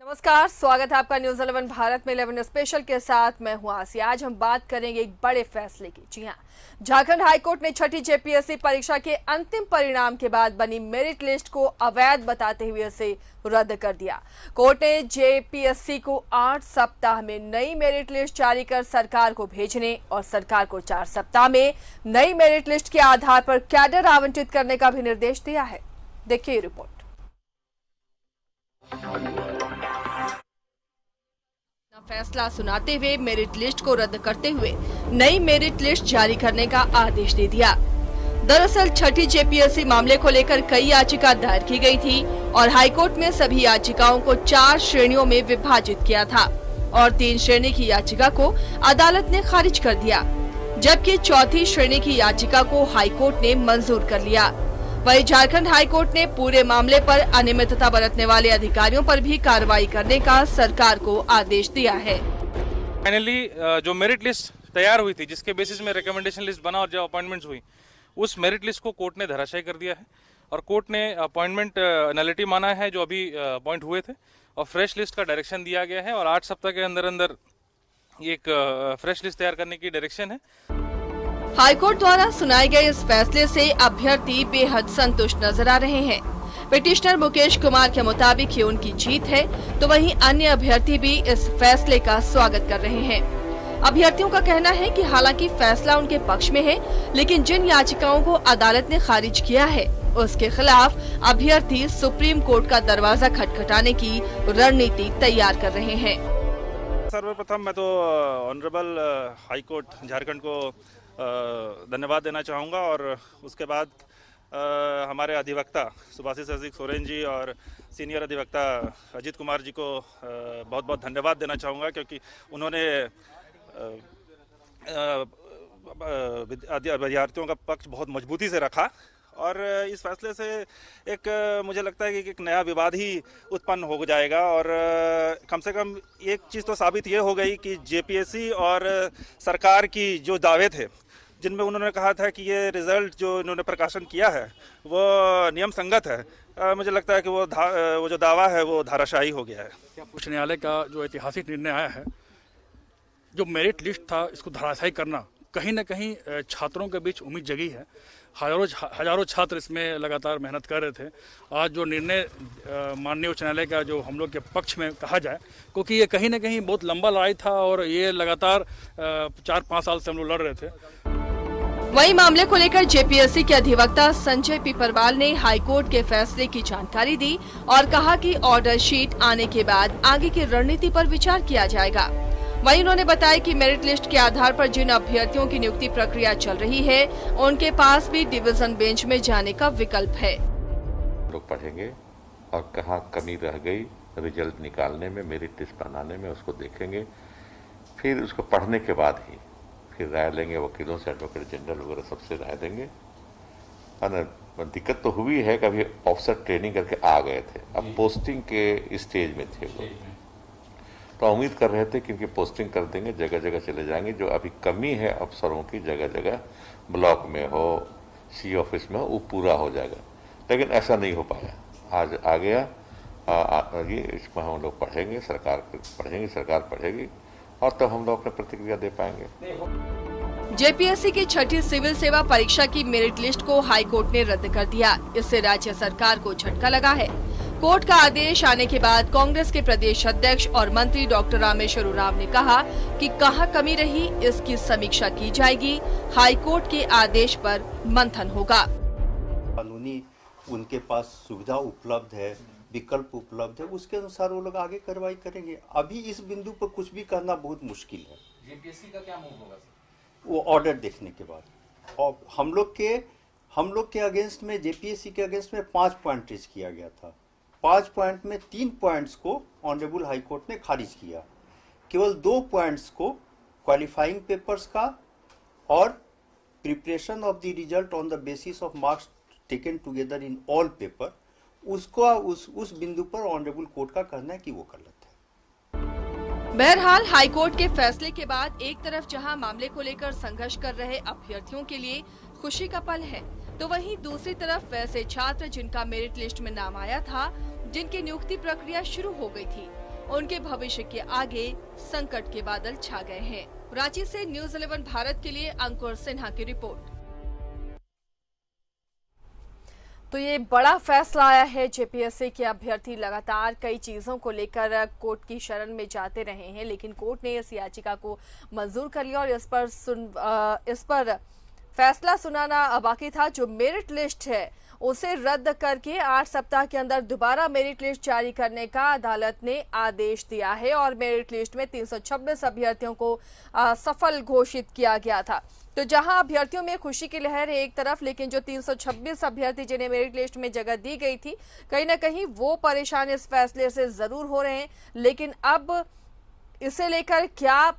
नमस्कार, स्वागत है आपका न्यूज 11 भारत में 11 स्पेशल के साथ। मैं हूं आसिया। आज हम बात करेंगे एक बड़े फैसले की। जी हां, झारखंड हाईकोर्ट ने छठी जेपीएससी परीक्षा के अंतिम परिणाम के बाद बनी मेरिट लिस्ट को अवैध बताते हुए इसे रद्द कर दिया। कोर्ट ने जेपीएससी को 8 सप्ताह में नई मेरिट लिस्ट जारी कर सरकार को भेजने और सरकार को 4 सप्ताह में नई मेरिट लिस्ट के आधार पर कैडर आवंटित करने का भी निर्देश दिया है। देखिए रिपोर्ट। फैसला सुनाते हुए मेरिट लिस्ट को रद्द करते हुए नई मेरिट लिस्ट जारी करने का आदेश दे दिया। दरअसल छठी जेपीएससी मामले को लेकर कई याचिका दायर की गई थी और हाईकोर्ट में सभी याचिकाओं को 4 श्रेणियों में विभाजित किया था और 3 श्रेणी की याचिका को अदालत ने खारिज कर दिया, जबकि चौथी श्रेणी की याचिका को हाईकोर्ट ने मंजूर कर लिया। वहीं झारखंड हाईकोर्ट ने पूरे मामले पर अनियमितता बरतने वाले अधिकारियों पर भी कार्रवाई करने का सरकार को आदेश दिया है। फाइनली जो मेरिट लिस्ट तैयार हुई थी, जिसके बेसिस में रिकमेंडेशन लिस्ट बना और जो अपॉइंटमेंट्स हुई, उस मेरिट लिस्ट को कोर्ट ने धराशायी कर दिया है और कोर्ट ने अपॉइंटमेंट नलिटी माना है जो अभी अपॉइंट हुए थे और फ्रेश लिस्ट का डायरेक्शन दिया गया है और 8 सप्ताह के अंदर अंदर एक फ्रेश लिस्ट तैयार करने की डायरेक्शन है। हाईकोर्ट द्वारा सुनाए गए इस फैसले से अभ्यर्थी बेहद संतुष्ट नजर आ रहे हैं। पिटिशनर मुकेश कुमार के मुताबिक ये उनकी जीत है, तो वहीं अन्य अभ्यर्थी भी इस फैसले का स्वागत कर रहे हैं। अभ्यर्थियों का कहना है कि हालांकि फैसला उनके पक्ष में है, लेकिन जिन याचिकाओं को अदालत ने खारिज किया है उसके खिलाफ अभ्यर्थी सुप्रीम कोर्ट का दरवाजा खटखटाने की रणनीति तैयार कर रहे हैं। सर्वप्रथम मैं तो ऑनरेबल हाईकोर्ट झारखंड को धन्यवाद देना चाहूँगा और उसके बाद हमारे अधिवक्ता सुभाषिष सोरेन जी और सीनियर अधिवक्ता अजीत कुमार जी को बहुत बहुत धन्यवाद देना चाहूँगा, क्योंकि उन्होंने विद्यार्थियों का पक्ष बहुत मजबूती से रखा और इस फैसले से एक मुझे लगता है कि एक नया विवाद ही उत्पन्न हो जाएगा और कम से कम एक चीज़ तो साबित ये हो गई कि जेपीएससी और सरकार की जो दावे थे, जिनमें उन्होंने कहा था कि ये रिज़ल्ट जो इन्होंने प्रकाशन किया है वो नियम संगत है, मुझे लगता है कि वो जो दावा है वो धाराशायी हो गया है। उच्च न्यायालय का जो ऐतिहासिक निर्णय आया है, जो मेरिट लिस्ट था इसको धराशायी करना, कहीं ना कहीं छात्रों के बीच उम्मीद जगी है। हजारों छात्र इसमें लगातार मेहनत कर रहे थे। आज जो निर्णय माननीय उच्च न्यायालय का जो हम लोग के पक्ष में कहा जाए, क्योंकि ये कहीं ना कहीं बहुत लंबा लड़ाई था और ये लगातार 4-5 साल से हम लोग लड़ रहे थे। वहीं मामले को लेकर जेपीएससी के अधिवक्ता संजय पिपरवाल ने हाईकोर्ट के फैसले की जानकारी दी और कहा कि ऑर्डर शीट आने के बाद आगे की रणनीति पर विचार किया जाएगा। वहीं उन्होंने बताया कि मेरिट लिस्ट के आधार पर जिन अभ्यर्थियों की नियुक्ति प्रक्रिया चल रही है, उनके पास भी डिवीजन बेंच में जाने का विकल्प है। लोग पढ़ेंगे और कहाँ कमी रह गई रिजल्ट निकालने में, मेरिट लिस्ट बनाने में, उसको देखेंगे। फिर उसको पढ़ने के बाद ही फिर राय लेंगे। वकीलों से, एडवोकेट जनरल वगैरह सबसे राय देंगे। दिक्कत तो हुई है, कभी ऑफिसर ट्रेनिंग करके आ गए थे, अब पोस्टिंग के स्टेज में थे वो, तो उम्मीद कर रहे थे कि इनकी पोस्टिंग कर देंगे, जगह जगह चले जाएंगे। जो अभी कमी है अफसरों की, जगह जगह ब्लॉक में हो, सी ऑफिस में हो, वो पूरा हो जाएगा, लेकिन ऐसा नहीं हो पाया। आज आ गया ये, इसमें हम लोग पढ़ेंगे, सरकार पढ़ेगी और तब हम लोग अपने प्रतिक्रिया दे पाएंगे। जेपीएससी की छठी सिविल सेवा परीक्षा की मेरिट लिस्ट को हाईकोर्ट ने रद्द कर दिया। इससे राज्य सरकार को झटका लगा है। कोर्ट का आदेश आने के बाद कांग्रेस के प्रदेश अध्यक्ष और मंत्री डॉक्टर रामेश्वर उरांव ने कहा कि कहां कमी रही इसकी समीक्षा की जाएगी। हाईकोर्ट के आदेश पर मंथन होगा। कानूनी उनके पास सुविधा उपलब्ध है, विकल्प उपलब्ध है, उसके अनुसार वो लोग आगे कार्रवाई करेंगे। अभी इस बिंदु पर कुछ भी करना बहुत मुश्किल है। जेपीएससी का क्या मूव होगा? वो ऑर्डर देखने के बाद। और हम लोग के अगेंस्ट में, जेपीएससी के अगेंस्ट में 5 पॉइंट रेज किया गया था। 5 पॉइंट में 3 पॉइंट्स को ऑनरेबल हाईकोर्ट ने खारिज किया। केवल 2 पॉइंट्स को, क्वालिफाइंग पेपर्स का और preparation of the result on the basis of marks taken together in all paper, उसको उस बिंदु पर ऑनरेबल कोर्ट का कहना है कि वो गलत है। बहरहाल हाईकोर्ट के फैसले के बाद एक तरफ जहां मामले को लेकर संघर्ष कर रहे अभ्यर्थियों के लिए खुशी का पल है, तो वहीं दूसरी तरफ वैसे छात्र जिनका मेरिट लिस्ट में नाम आया था, जिनकी नियुक्ति प्रक्रिया शुरू हो गई थी, उनके भविष्य के आगे संकट के बादल छा गए हैं। रांची से न्यूज़ 11 भारत के लिए अंकुर सिन्हा की रिपोर्ट। तो ये बड़ा फैसला आया है। जेपीएससी के अभ्यर्थी लगातार कई चीजों को लेकर कोर्ट की शरण में जाते रहे हैं, लेकिन कोर्ट ने इस याचिका को मंजूर कर लिया और इस पर फैसला सुनाना बाकी था। जो मेरिट लिस्ट है उसे रद्द करके 8 सप्ताह के अंदर दोबारा मेरिट लिस्ट जारी करने का अदालत ने आदेश दिया है और मेरिट लिस्ट में 326 अभ्यर्थियों को सफल घोषित किया गया था। तो जहां अभ्यर्थियों में खुशी की लहर है एक तरफ, लेकिन जो 326 अभ्यर्थी जिन्हें मेरिट लिस्ट में जगह दी गई थी, कहीं ना कहीं वो परेशान इस फैसले से जरूर हो रहे हैं। लेकिन अब इसे लेकर क्या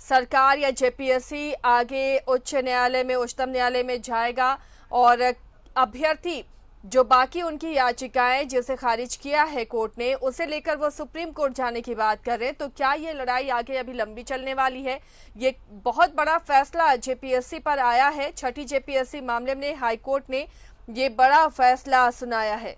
सरकार या जेपीएससी आगे उच्चतम न्यायालय में जाएगा और अभ्यर्थी जो बाकी उनकी याचिकाएं जिसे खारिज किया है कोर्ट ने, उसे लेकर वो सुप्रीम कोर्ट जाने की बात कर रहे हैं। तो क्या ये लड़ाई आगे अभी लंबी चलने वाली है? ये बहुत बड़ा फैसला जेपीएससी पर आया है। छठी जेपीएससी मामले में हाई कोर्ट ने ये बड़ा फैसला सुनाया है।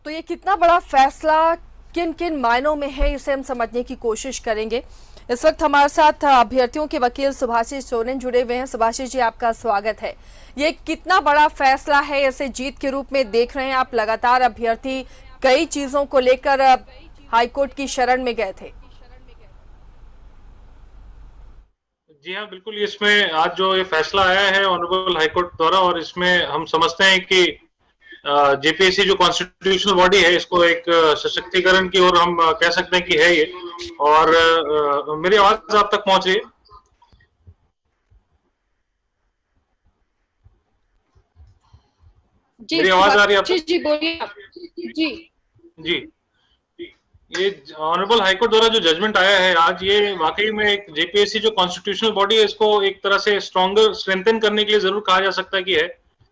तो ये कितना बड़ा फैसला किन किन मायनों में है, इसे हम समझने की कोशिश करेंगे। इस वक्त हमारे साथ अभ्यर्थियों के वकील सुभाषिष सोरेन जुड़े हुए हैं। सुभाषिष जी, आपका स्वागत है। ये कितना बड़ा फैसला है, इसे जीत के रूप में देख रहे हैं आप? लगातार अभ्यर्थी कई चीजों को लेकर हाईकोर्ट की शरण में गए थे। जी हाँ, बिल्कुल। इसमें आज जो ये फैसला आया है ऑनरेबल हाईकोर्ट द्वारा, और इसमें हम समझते हैं कि जेपीएससी जो कॉन्स्टिट्यूशनल बॉडी है, इसको एक सशक्तिकरण की ओर हम कह सकते हैं कि है ये। और मेरी आवाज आप तक पहुंच रही है? मेरी आवाज आ रही है आप तक? जी बोलिए आप। जी ये ऑनरेबल हाईकोर्ट द्वारा जो जजमेंट आया है आज, ये वाकई में एक जेपीएससी जो कॉन्स्टिट्यूशनल बॉडी है, इसको एक तरह से स्ट्रॉन्गर स्ट्रेंथन करने के लिए जरूर कहा जा सकता है कि है।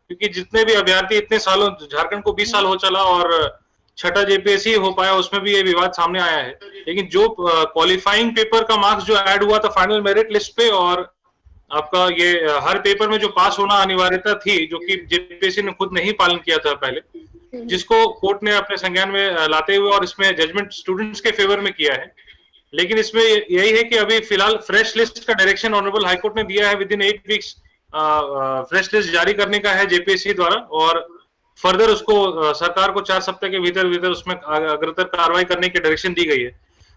क्योंकि जितने भी अभ्यर्थी इतने सालों, झारखंड को 20 साल हो चला और छठा जेपीएससी हो पाया, उसमें भी ये विवाद सामने आया है। लेकिन जो क्वालिफाइंग पेपर का मार्क्स जो ऐड हुआ था फाइनल मेरिट लिस्ट पे, और आपका ये हर पेपर में जो पास होना अनिवार्यता थी, जो कि जेपीएससी ने खुद नहीं पालन किया था पहले, जिसको कोर्ट ने अपने संज्ञान में लाते हुए और इसमें जजमेंट स्टूडेंट्स के फेवर में किया है। लेकिन इसमें यही है कि अभी फिलहाल फ्रेश लिस्ट का डायरेक्शन ऑनरेबल हाईकोर्ट ने दिया है। With in 8 weeks fresh list जारी करने का है जेपीएससी द्वारा, और फर्दर उसको सरकार को 4 सप्ताह के भीतर उसमें अग्रतर कार्रवाई करने की डायरेक्शन दी गई है।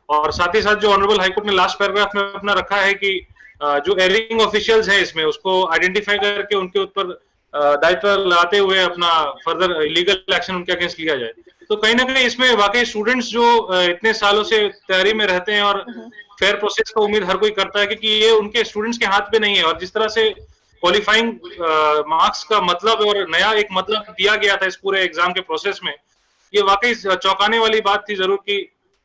और साथ ही साथ जो ऑनरेबल हाईकोर्ट ने लास्ट पैराग्राफ में अपना रखा है कि जो एरिंग ऑफिशियल्स हैं इसमें, उसको आइडेंटिफाई करके उनके ऊपर दायित्व लाते हुए अपना फर्दर लीगल एक्शन उनके अगेंस्ट लिया जाए। तो कहीं ना कहीं इसमें वाकई स्टूडेंट्स जो इतने सालों से तैयारी में रहते हैं, और फेयर प्रोसेस का उम्मीद हर कोई करता है, क्योंकि ये उनके स्टूडेंट्स के हाथ पे नहीं है। और जिस तरह से क्वालिफाइंग मार्क्स का मतलब और नया एक मतलब दिया गया था इस पूरे एग्जाम के प्रोसेस में, ये वाकई चौंकाने वाली बात थी जरूर कि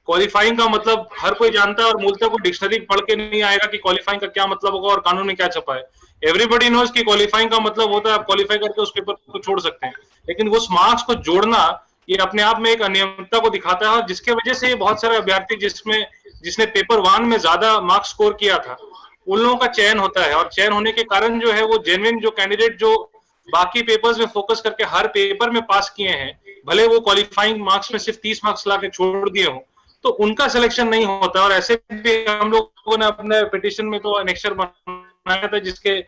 क्वालिफाइंग का मतलब हर कोई जानता है, और मूलतः को डिक्शनरी पढ़ के नहीं आएगा कि क्वालिफाइंग का क्या मतलब होगा और कानून में क्या छपा है। एवरीबडी नोज कि क्वालिफाइंग का मतलब होता है आप क्वालिफाई करके उस पेपर को छोड़ सकते हैं, लेकिन उस मार्क्स को जोड़ना ये अपने आप में एक अनियमितता को दिखाता है, जिसके वजह से बहुत सारे अभ्यर्थी जिसने पेपर 1 में ज्यादा मार्क्स स्कोर किया था, उन लोगों का चयन होता है। और चयन होने के कारण जो है वो जेन्युइन जो कैंडिडेट जो बाकी पेपर्स में फोकस करके हर पेपर में पास किए हैं, भले वो क्वालिफाइंग मार्क्स में सिर्फ 30 मार्क्स ला के छोड़ दिए हों, तो उनका सिलेक्शन नहीं होता। और ऐसे भी हम लोगों ने अपने पिटीशन में तो एनेक्सर बनाया था जिसके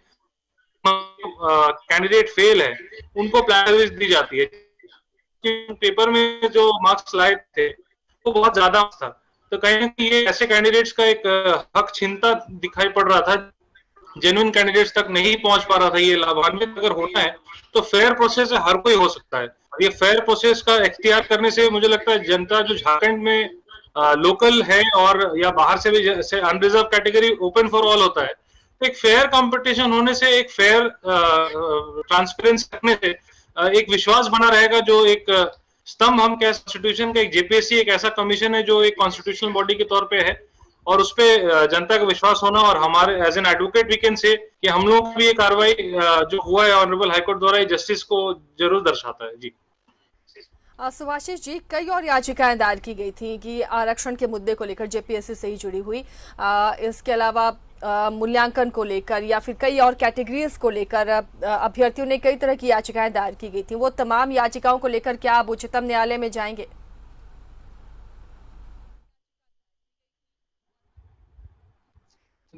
कैंडिडेट फेल है उनको प्लान दी जाती है कि पेपर में जो मार्क्स लाए थे वो बहुत ज्यादा था। तो कहीं ना कहीं ये ऐसे कैंडिडेट्स का एक हक छीनता दिखाई पड़ रहा था, जेन्युइन कैंडिडेट्स तक नहीं पहुंच पा रहा था। ये लाभान्वित अगर होना है तो फेयर प्रोसेस हर कोई हो सकता है। ये फेयर प्रोसेस का इख्तियार करने से मुझे लगता है जनता जो झारखंड में लोकल है और या बाहर से भी जैसे unreserve category open for all होता है, तो एक फेयर कंपटीशन होने से, एक फेयर ट्रांसपेरेंसी रखने से एक विश्वास बना रहेगा, जो एक स्तंभ हम कह, कॉन्स्टिट्यूशन का एक जेपीएससी एक ऐसा कमीशन है जो एक कॉन्स्टिट्यूशनल बॉडी के तौर पे है और उस पे जनता का विश्वास होना, और हमारे as an advocate we can say कि हम लोग भी ये कार्रवाई जो हुआ है ऑनरेबल हाईकोर्ट द्वारा, ये जस्टिस को जरूर दर्शाता है। जी सुभाषिश जी, कई और याचिकाएं दायर की गई थी कि आरक्षण के मुद्दे को लेकर जेपीएससी से ही जुड़ी हुई, इसके अलावा मूल्यांकन को लेकर या फिर कई और कैटेगरीज को लेकर अभ्यर्थियों ने कई तरह की याचिकाएं दायर की गई थी। वो तमाम याचिकाओं को लेकर क्या आप उच्चतम न्यायालय में जाएंगे?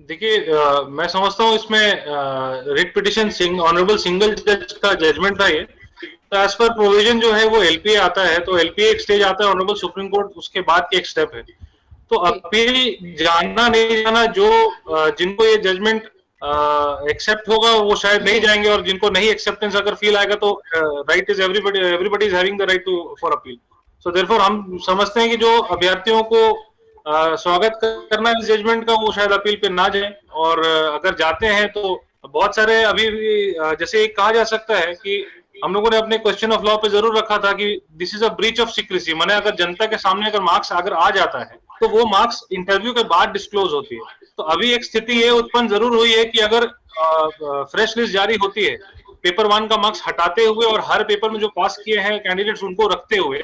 देखिए, मैं समझता हूँ इसमें रिट पिटिशन ऑनरेबल सिंगल जज का जजमेंट था ये, तो एज पर प्रोविजन जो है वो एलपीए आता है, तो एलपीए एक स्टेज आता है, ऑनरेबल सुप्रीम कोर्ट उसके बाद के एक स्टेप है। तो अपील जाना नहीं जाना, जो जिनको ये जजमेंट एक्सेप्ट होगा वो शायद नहीं जाएंगे, और जिनको नहीं एक्सेप्टेंस अगर फील आएगा तो right is everybody is having the right to for appeal. So therefore हम समझते हैं कि जो अभ्यर्थियों को स्वागत करना इस जजमेंट का, वो शायद अपील पे ना जाए, और अगर जाते हैं तो बहुत सारे अभी भी जैसे कहा जा सकता है कि हम लोगों ने अपने क्वेश्चन ऑफ लॉ पे जरूर रखा था कि this is a breach of secrecy, माने अगर जनता के सामने अगर मार्क्स अगर आ जाता है तो वो मार्क्स इंटरव्यू के बाद डिस्क्लोज होती है। तो अभी एक स्थिति ये उत्पन्न जरूर हुई है कि अगर फ्रेश लिस्ट जारी होती है पेपर 1 का मार्क्स हटाते हुए और हर पेपर में जो पास किए हैं कैंडिडेट्स उनको रखते हुए,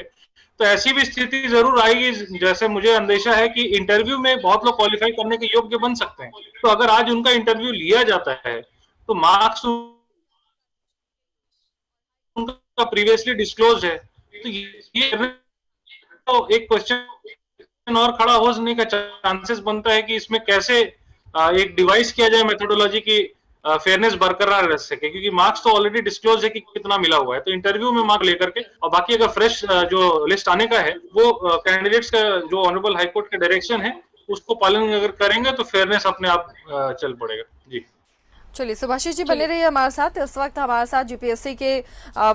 तो ऐसी भी स्थिति जरूर आएगी, जैसे मुझे अंदेशा है कि इंटरव्यू में बहुत लोग क्वालिफाई करने के योग्य बन सकते हैं। तो अगर आज उनका इंटरव्यू लिया जाता है तो मार्क्स उनका प्रीवियसली डिस्क्लोज है, तो ये तो एक क्वेश्चन और खड़ा होने का चांसेस बनता है कि इसमें कैसे एक डिवाइस किया जाए मेथोडोलॉजी की फेयरनेस बरकरार रह सके, क्योंकि मार्क्स तो ऑलरेडी डिस्क्लोज है कि कितना मिला हुआ है। तो इंटरव्यू में मार्क लेकर के, और बाकी अगर फ्रेश जो लिस्ट आने का है वो कैंडिडेट्स का जो ऑनरेबल हाईकोर्ट का डायरेक्शन है उसको पालन अगर करेंगे तो फेयरनेस अपने आप चल पड़ेगा। जी चलिए, सुभाषिश जी बने रहिए हमारे साथ। इस वक्त हमारे साथ जीपीएससी के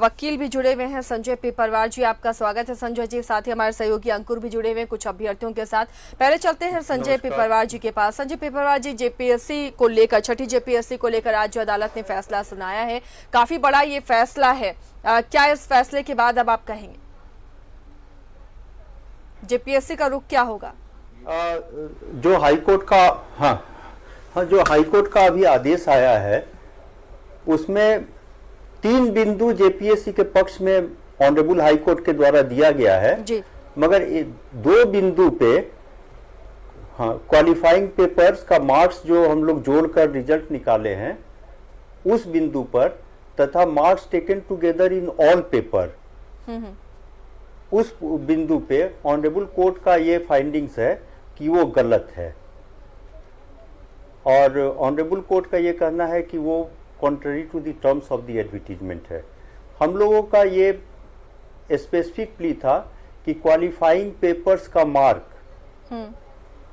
वकील भी जुड़े हुए हैं, संजय पिपरवार जी, आपका स्वागत है संजय जी। साथ ही हमारे सहयोगी अंकुर भी जुड़े हुए हैं कुछ अभ्यर्थियों के साथ। पहले चलते हैं संजय पिपरवार जी के पास। संजय पिपरवार जी, जेपीएससी को लेकर, छठी जेपीएससी को लेकर आज जो अदालत ने फैसला सुनाया है, काफी बड़ा ये फैसला है, क्या इस फैसले के बाद अब आप कहेंगे जेपीएससी का रुख क्या होगा? जो हाईकोर्ट का जो हाईकोर्ट का अभी आदेश आया है उसमें 3 बिंदु जेपीएससी के पक्ष में ऑनरेबल हाईकोर्ट के द्वारा दिया गया है जी। मगर 2 बिंदु पे क्वालिफाइंग पेपर्स का मार्क्स जो हम लोग जोड़कर रिजल्ट निकाले हैं उस बिंदु पर, तथा marks taken together in all paper, उस बिंदु पे ऑनरेबल कोर्ट का ये फाइंडिंग्स है कि वो गलत है, और ऑनरेबल कोर्ट का ये कहना है कि वो contrary to the terms of the advertisement है। हम लोगों का ये स्पेसिफिक प्ली था कि क्वालिफाइंग पेपर्स का mark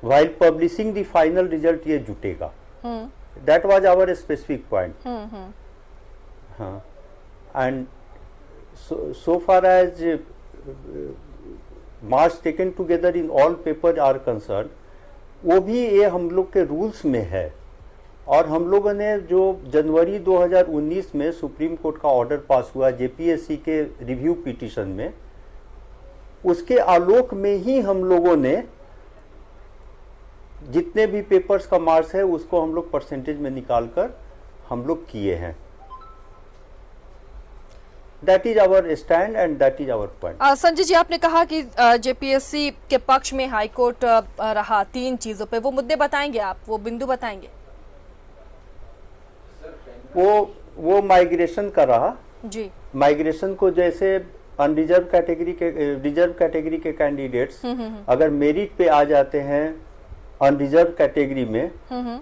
while publishing the final result ये जुटेगा। That was our specific point. And so far as marks taken together in all paper are concerned, वो भी ये हम लोग के रूल्स में है, और हम लोगों ने जो जनवरी 2019 में सुप्रीम कोर्ट का ऑर्डर पास हुआ जेपीएससी के रिव्यू पिटीशन में, उसके आलोक में ही हम लोगों ने जितने भी पेपर्स का मार्क्स है उसको हम लोग परसेंटेज में निकालकर हम लोग किए हैं। That is our stand and that is our point. Sanjay ji, आपने कहा कि जेपीएससी के पक्ष में हाईकोर्ट रहा 3 चीजों पे, वो मुद्दे बताएंगे आप, वो बिंदु बताएंगे? वो माइग्रेशन का रहा जी। माइग्रेशन को, जैसे अनरिजर्व कैटेगरी के, रिजर्व कैटेगरी के कैंडिडेट्स अगर मेरिट पे आ जाते हैं अनरिजर्व कैटेगरी में,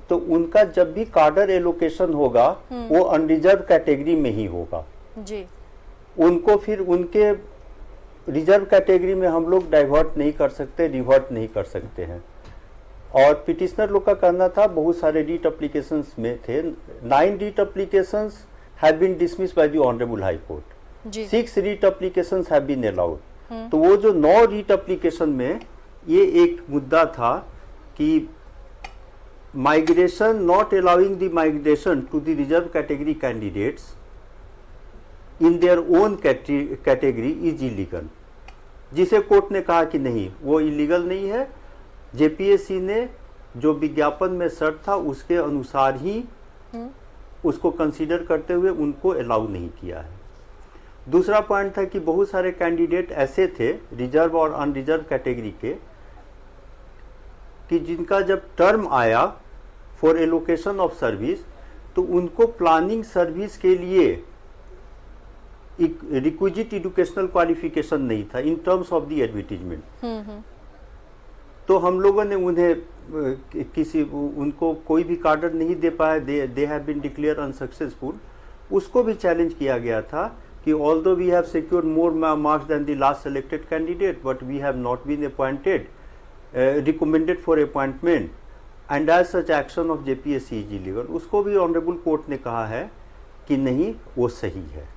तो उनका जब भी कार्डर एलोकेशन होगा वो अनरिजर्व कैटेगरी में ही होगा जी। उनको फिर उनके रिजर्व कैटेगरी में हम लोग डाइवर्ट नहीं कर सकते, रिवर्ट नहीं कर सकते हैं। और पिटिशनर लोग का कहना था, बहुत सारे रीट एप्लीकेशंस में थे, 9 writ applications have been dismissed by the honourable high court, 6 writ applications have been allowed. तो वो जो 9 रीट एप्लीकेशन में ये एक मुद्दा था कि migration, not allowing the migration to the reserve category candidates in their own category is illegal, जिसे कोर्ट ने कहा कि नहीं, वो इलीगल नहीं है। जेपीएससी ने जो विज्ञापन में शर्त था उसके अनुसार ही उसको कंसीडर करते हुए उनको अलाउ नहीं किया है। दूसरा पॉइंट था कि बहुत सारे कैंडिडेट ऐसे थे रिजर्व और अनरिजर्व कैटेगरी के कि जिनका जब टर्म आया फॉर एलोकेशन ऑफ सर्विस तो उनको प्लानिंग सर्विस के लिए रिक्विजिट एजुकेशनल क्वालिफिकेशन नहीं था in terms of the advertisement. तो हम लोगों ने उन्हें उनको कोई भी कार्डर नहीं दे पाए, they have been declare unsuccessful. उसको भी चैलेंज किया गया था कि although we have secured more marks than the last selected candidate but we have not been appointed, recommended for appointment and as such action of JPSC is illegal. उसको भी honourable court ने कहा है कि नहीं, वो सही है।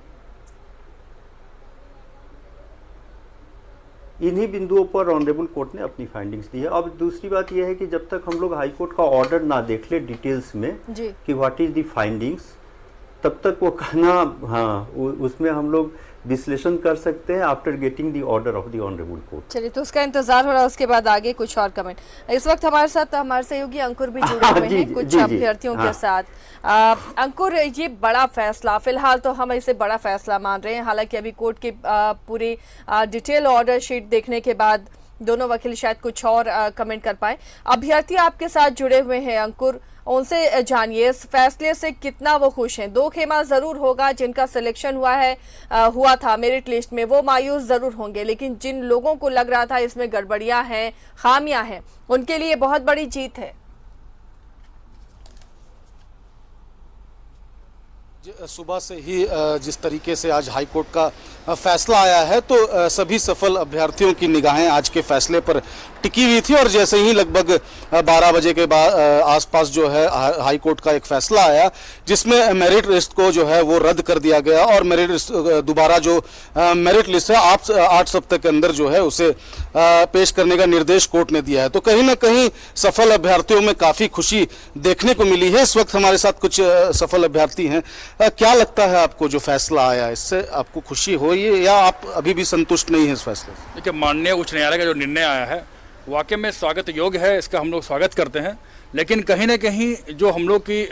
इन्हीं बिंदुओं पर ऑनरेबल कोर्ट ने अपनी फाइंडिंग्स दी है। अब दूसरी बात यह है कि जब तक हम लोग हाई कोर्ट का ऑर्डर ना देख ले डिटेल्स में कि व्हाट इज द फाइंडिंग्स, तब तक वो कहना, हाँ, उसमें हम लोग विश्लेषण कर सकते हैं after getting the order of the honourable court. चलिए, तो उसका इंतजार हो रहा है, उसके बाद आगे कुछ और कमेंट। इस वक्त हमारे साथ हमारे सहयोगी अंकुर भी जुड़े हुए हैं कुछ अभ्यर्थियों के साथ। अंकुर, ये बड़ा फैसला, फिलहाल तो हम इसे बड़ा फैसला मान रहे हैं, हालांकि अभी कोर्ट की पूरी डिटेल ऑर्डर शीट देखने के बाद दोनों वकील शायद कुछ और कमेंट कर पाए। अभ्यर्थी आपके साथ जुड़े हुए हैं अंकुर, उनसे जानिए इस फैसले से कितना वो खुश हैं। दो खेमा जरूर होगा, जिनका सिलेक्शन हुआ था मेरिट लिस्ट में, वो मायूस जरूर होंगे, लेकिन जिन लोगों को लग रहा था इसमें गड़बड़ियां हैं, खामियां हैं, उनके लिए बहुत बड़ी जीत है। सुबह से ही जिस तरीके से आज हाई कोर्ट का फैसला आया है तो सभी सफल अभ्यर्थियों की निगाहें आज के फैसले पर टिकी हुई थी और जैसे ही लगभग 12 बजे के बाद आसपास जो है हाई कोर्ट का एक फैसला आया जिसमें मेरिट लिस्ट को जो है वो रद्द कर दिया गया और मेरिट लिस्ट दोबारा जो मेरिट लिस्ट है 8 सप्ताह के अंदर जो है उसे पेश करने का निर्देश कोर्ट ने दिया है। तो कहीं ना कहीं सफल अभ्यर्थियों में काफ़ी खुशी देखने को मिली है। इस वक्त हमारे साथ कुछ सफल अभ्यर्थी हैं। क्या लगता है आपको जो फैसला आया, इससे आपको खुशी हो या आप अभी भी संतुष्ट नहीं है इस फैसले से? देखिए, माननीय उच्च न्यायालय का जो निर्णय आया है वाकई में स्वागत योग्य है, इसका हम लोग स्वागत करते हैं। लेकिन कहीं ना कहीं जो हम लोग की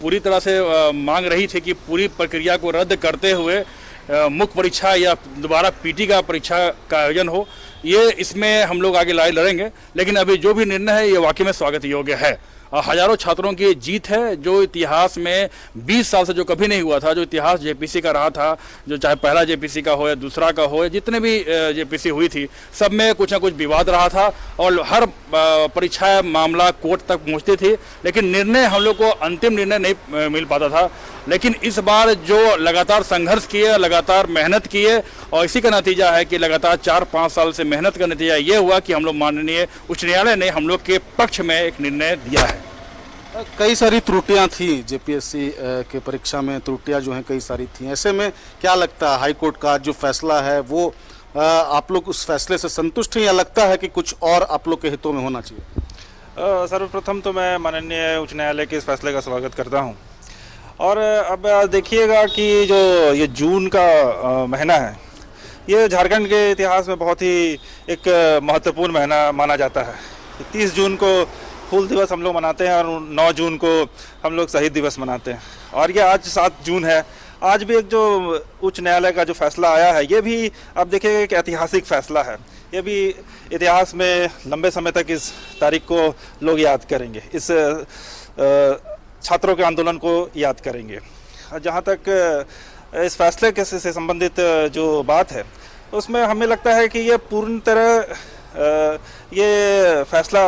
पूरी तरह से मांग रही थी कि पूरी प्रक्रिया को रद्द करते हुए मुख्य परीक्षा या दोबारा पीटी का परीक्षा का आयोजन हो, ये इसमें हम लोग आगे लड़ेंगे। लेकिन अभी जो भी निर्णय है ये वाकई में स्वागत योग्य है। हजारों छात्रों की जीत है, जो इतिहास में 20 साल से जो कभी नहीं हुआ था, जो इतिहास जेपीसी का रहा था, जो चाहे पहला जेपीसी का हो या दूसरा का हो, जितने भी जेपीसी हुई थी सब में कुछ ना कुछ विवाद रहा था और हर परीक्षा मामला कोर्ट तक पहुंचती थी, लेकिन निर्णय हम लोग को अंतिम निर्णय नहीं मिल पाता था। लेकिन इस बार जो लगातार संघर्ष किए, लगातार मेहनत किए और इसी का नतीजा है कि लगातार 4-5 साल से मेहनत का नतीजा ये हुआ कि हम लोग माननीय उच्च न्यायालय ने हम लोग के पक्ष में एक निर्णय दिया है। कई सारी त्रुटियां थी जेपीएससी के परीक्षा में, त्रुटियां जो हैं कई सारी थी। ऐसे में क्या लगता है हाई कोर्ट का जो फैसला है वो आप लोग उस फैसले से संतुष्ट हैं या लगता है कि कुछ और आप लोग के हितों में होना चाहिए? सर्वप्रथम तो मैं माननीय उच्च न्यायालय के इस फैसले का स्वागत करता हूं। और अब देखिएगा कि जो ये जून का महीना है, ये झारखंड के इतिहास में बहुत ही एक महत्वपूर्ण महीना माना जाता है। 30 जून को हूल दिवस हम लोग मनाते हैं और 9 जून को हम लोग शहीद दिवस मनाते हैं और ये आज 7 जून है। आज भी एक जो उच्च न्यायालय का जो फैसला आया है, ये भी आप देखिएगा एक ऐतिहासिक फैसला है। ये भी इतिहास में लंबे समय तक इस तारीख को लोग याद करेंगे, इस छात्रों के आंदोलन को याद करेंगे। जहाँ तक इस फैसले के से संबंधित जो बात है, उसमें हमें लगता है कि ये पूर्ण तरह ये फैसला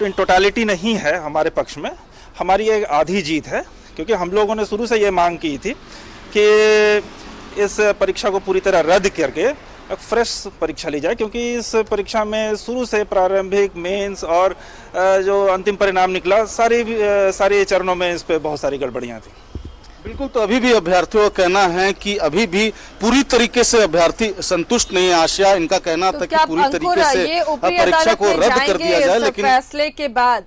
इन टोटालिटी नहीं है हमारे पक्ष में। हमारी एक आधी जीत है, क्योंकि हम लोगों ने शुरू से ये मांग की थी कि इस परीक्षा को पूरी तरह रद्द करके एक फ्रेश परीक्षा ली जाए, क्योंकि इस परीक्षा में शुरू से प्रारंभिक, मेंस और जो अंतिम परिणाम निकला, सारे चरणों में इस पे बहुत सारी गड़बड़ियाँ थी। बिल्कुल, तो अभी भी अभ्यर्थियों का कहना है कि अभी भी पूरी तरीके से अभ्यर्थी संतुष्ट नहीं है। आशया इनका कहना था कि पूरी तरीके से परीक्षा को रद्द कर दिया जाए, लेकिन फैसले के बाद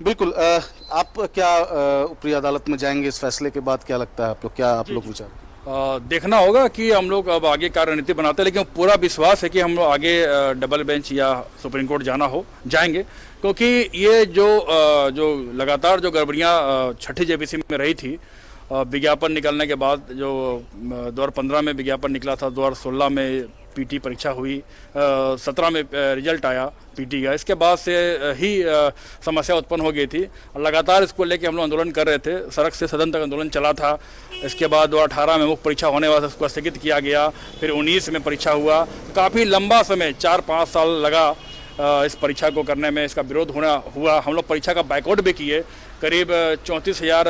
बिल्कुल आप क्या ऊपरी अदालत में जाएंगे इस फैसले के बाद? क्या लगता है आप लोग, क्या आप लोग विचार? देखना होगा कि हम लोग अब आगे क्या रणनीति बनाते हैं, लेकिन पूरा विश्वास है कि हम लोग आगे डबल बेंच या सुप्रीम कोर्ट जाएंगे, क्योंकि ये जो लगातार जो गड़बड़ियाँ छठी जेपीसी में रही थी, विज्ञापन निकलने के बाद जो 2015 में विज्ञापन निकला था, 2016 में पीटी परीक्षा हुई, 17 में रिजल्ट आया पीटी का, इसके बाद से ही समस्या उत्पन्न हो गई थी। लगातार इसको लेके हम लोग आंदोलन कर रहे थे, सड़क से सदन तक आंदोलन चला था। इसके बाद 2018 में मुख्य परीक्षा होने वाला था, उसको स्थगित किया गया। फिर 19 में परीक्षा हुआ। काफ़ी लंबा समय 4-5 साल लगा इस परीक्षा को करने में, इसका विरोध हुआ। हम लोग परीक्षा का बाइकआउट भी किए। करीब 34,000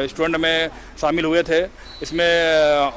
स्टूडेंट में शामिल हुए थे। इसमें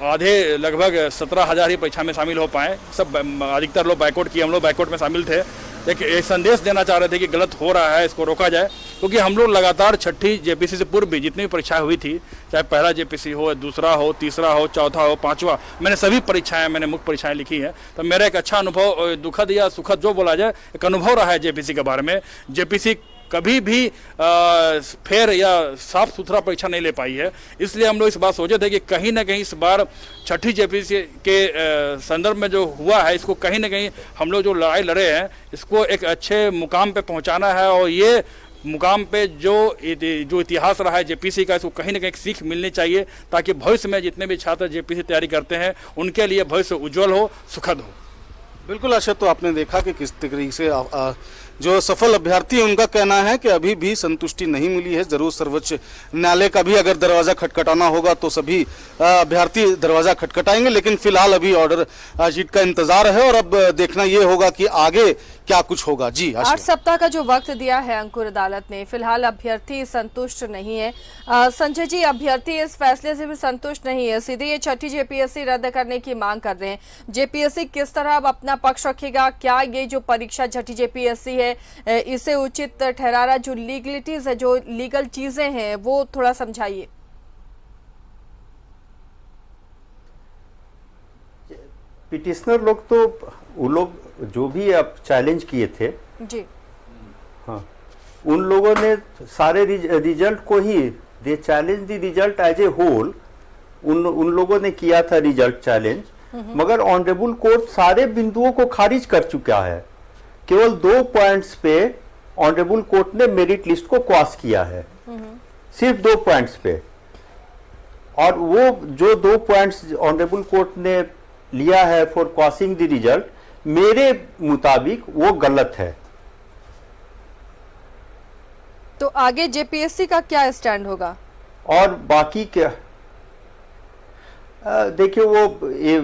आधे लगभग 17,000 ही परीक्षा में शामिल हो पाए। सब अधिकतर लोग बाइकआउट किए, हम लोग बाइकआउट में शामिल थे। लेकिन एक संदेश देना चाह रहे थे कि गलत हो रहा है, इसको रोका जाए, क्योंकि हम लोग लगातार छठी जेपीसी से पूर्व भी जितनी भी परीक्षाएं हुई थी, चाहे पहला जेपीसी हो, दूसरा हो, तीसरा हो, चौथा हो, पांचवा, मैंने सभी परीक्षाएं, मैंने मुख्य परीक्षाएं लिखी हैं। तो मेरा एक अच्छा अनुभव, दुखद या सुखद जो बोला जाए, एक अनुभव रहा है जेपीसी के बारे में। जेपीसी कभी भी फेयर या साफ सुथरा परीक्षा नहीं ले पाई है। इसलिए हम लोग इस बात सोचे थे कि कहीं ना कहीं इस बार छठी जेपीसी के संदर्भ में जो हुआ है, इसको कहीं ना कहीं हम लोग जो लड़ाई लड़े हैं, इसको एक अच्छे मुकाम पे पहुंचाना है। और ये मुकाम पे जो इतिहास रहा है जेपीसी का, इसको कहीं ना कहीं सीख मिलनी चाहिए, ताकि भविष्य में जितने भी छात्र जेपीसी तैयारी करते हैं, उनके लिए भविष्य उज्जवल हो, सुखद हो। बिल्कुल आशा, तो आपने देखा कि किस तरीके से जो सफल अभ्यर्थी है उनका कहना है कि अभी भी संतुष्टि नहीं मिली है। जरूर सर्वोच्च न्यायालय का भी अगर दरवाजा खटखटाना होगा तो सभी अभ्यर्थी दरवाजा खटखटाएंगे, लेकिन फिलहाल अभी ऑर्डर शीट का इंतजार है और अब देखना ये होगा कि आगे क्या कुछ होगा। जी, 8 सप्ताह का जो वक्त दिया है अंकुर अदालत ने, फिलहाल अभ्यर्थी संतुष्ट नहीं है। संजय जी, अभ्यर्थी इस फैसले से भी संतुष्ट नहीं है, सीधे ये छठी जेपीएससी रद्द करने की मांग कर रहे हैं। जेपीएससी किस तरह अब अपना पक्ष रखेगा? क्या ये जो परीक्षा छठी जेपीएससी है, इसे उचित ठहरा रहा? जो लीगलिटीज है, जो लीगल चीजें हैं, वो थोड़ा समझाइए। पिटिशनर लोग तो, वो लोग जो भी अब चैलेंज किए थे जी, हाँ, उन लोगों ने सारे रिजल्ट को ही, they challenge the result as a whole, उन लोगों ने किया था रिजल्ट चैलेंज, मगर ऑनरेबल कोर्ट सारे बिंदुओं को खारिज कर चुका है। केवल 2 पॉइंट्स पे ऑनरेबल कोर्ट ने मेरिट लिस्ट को क्रॉस किया है, सिर्फ 2 पॉइंट्स पे। और वो जो 2 पॉइंट्स ऑनरेबल कोर्ट ने लिया है फॉर क्रॉसिंग द रिजल्ट, मेरे मुताबिक वो गलत है। तो आगे जेपीएससी का क्या स्टैंड होगा? और बाकी क्या, देखिए, वो ये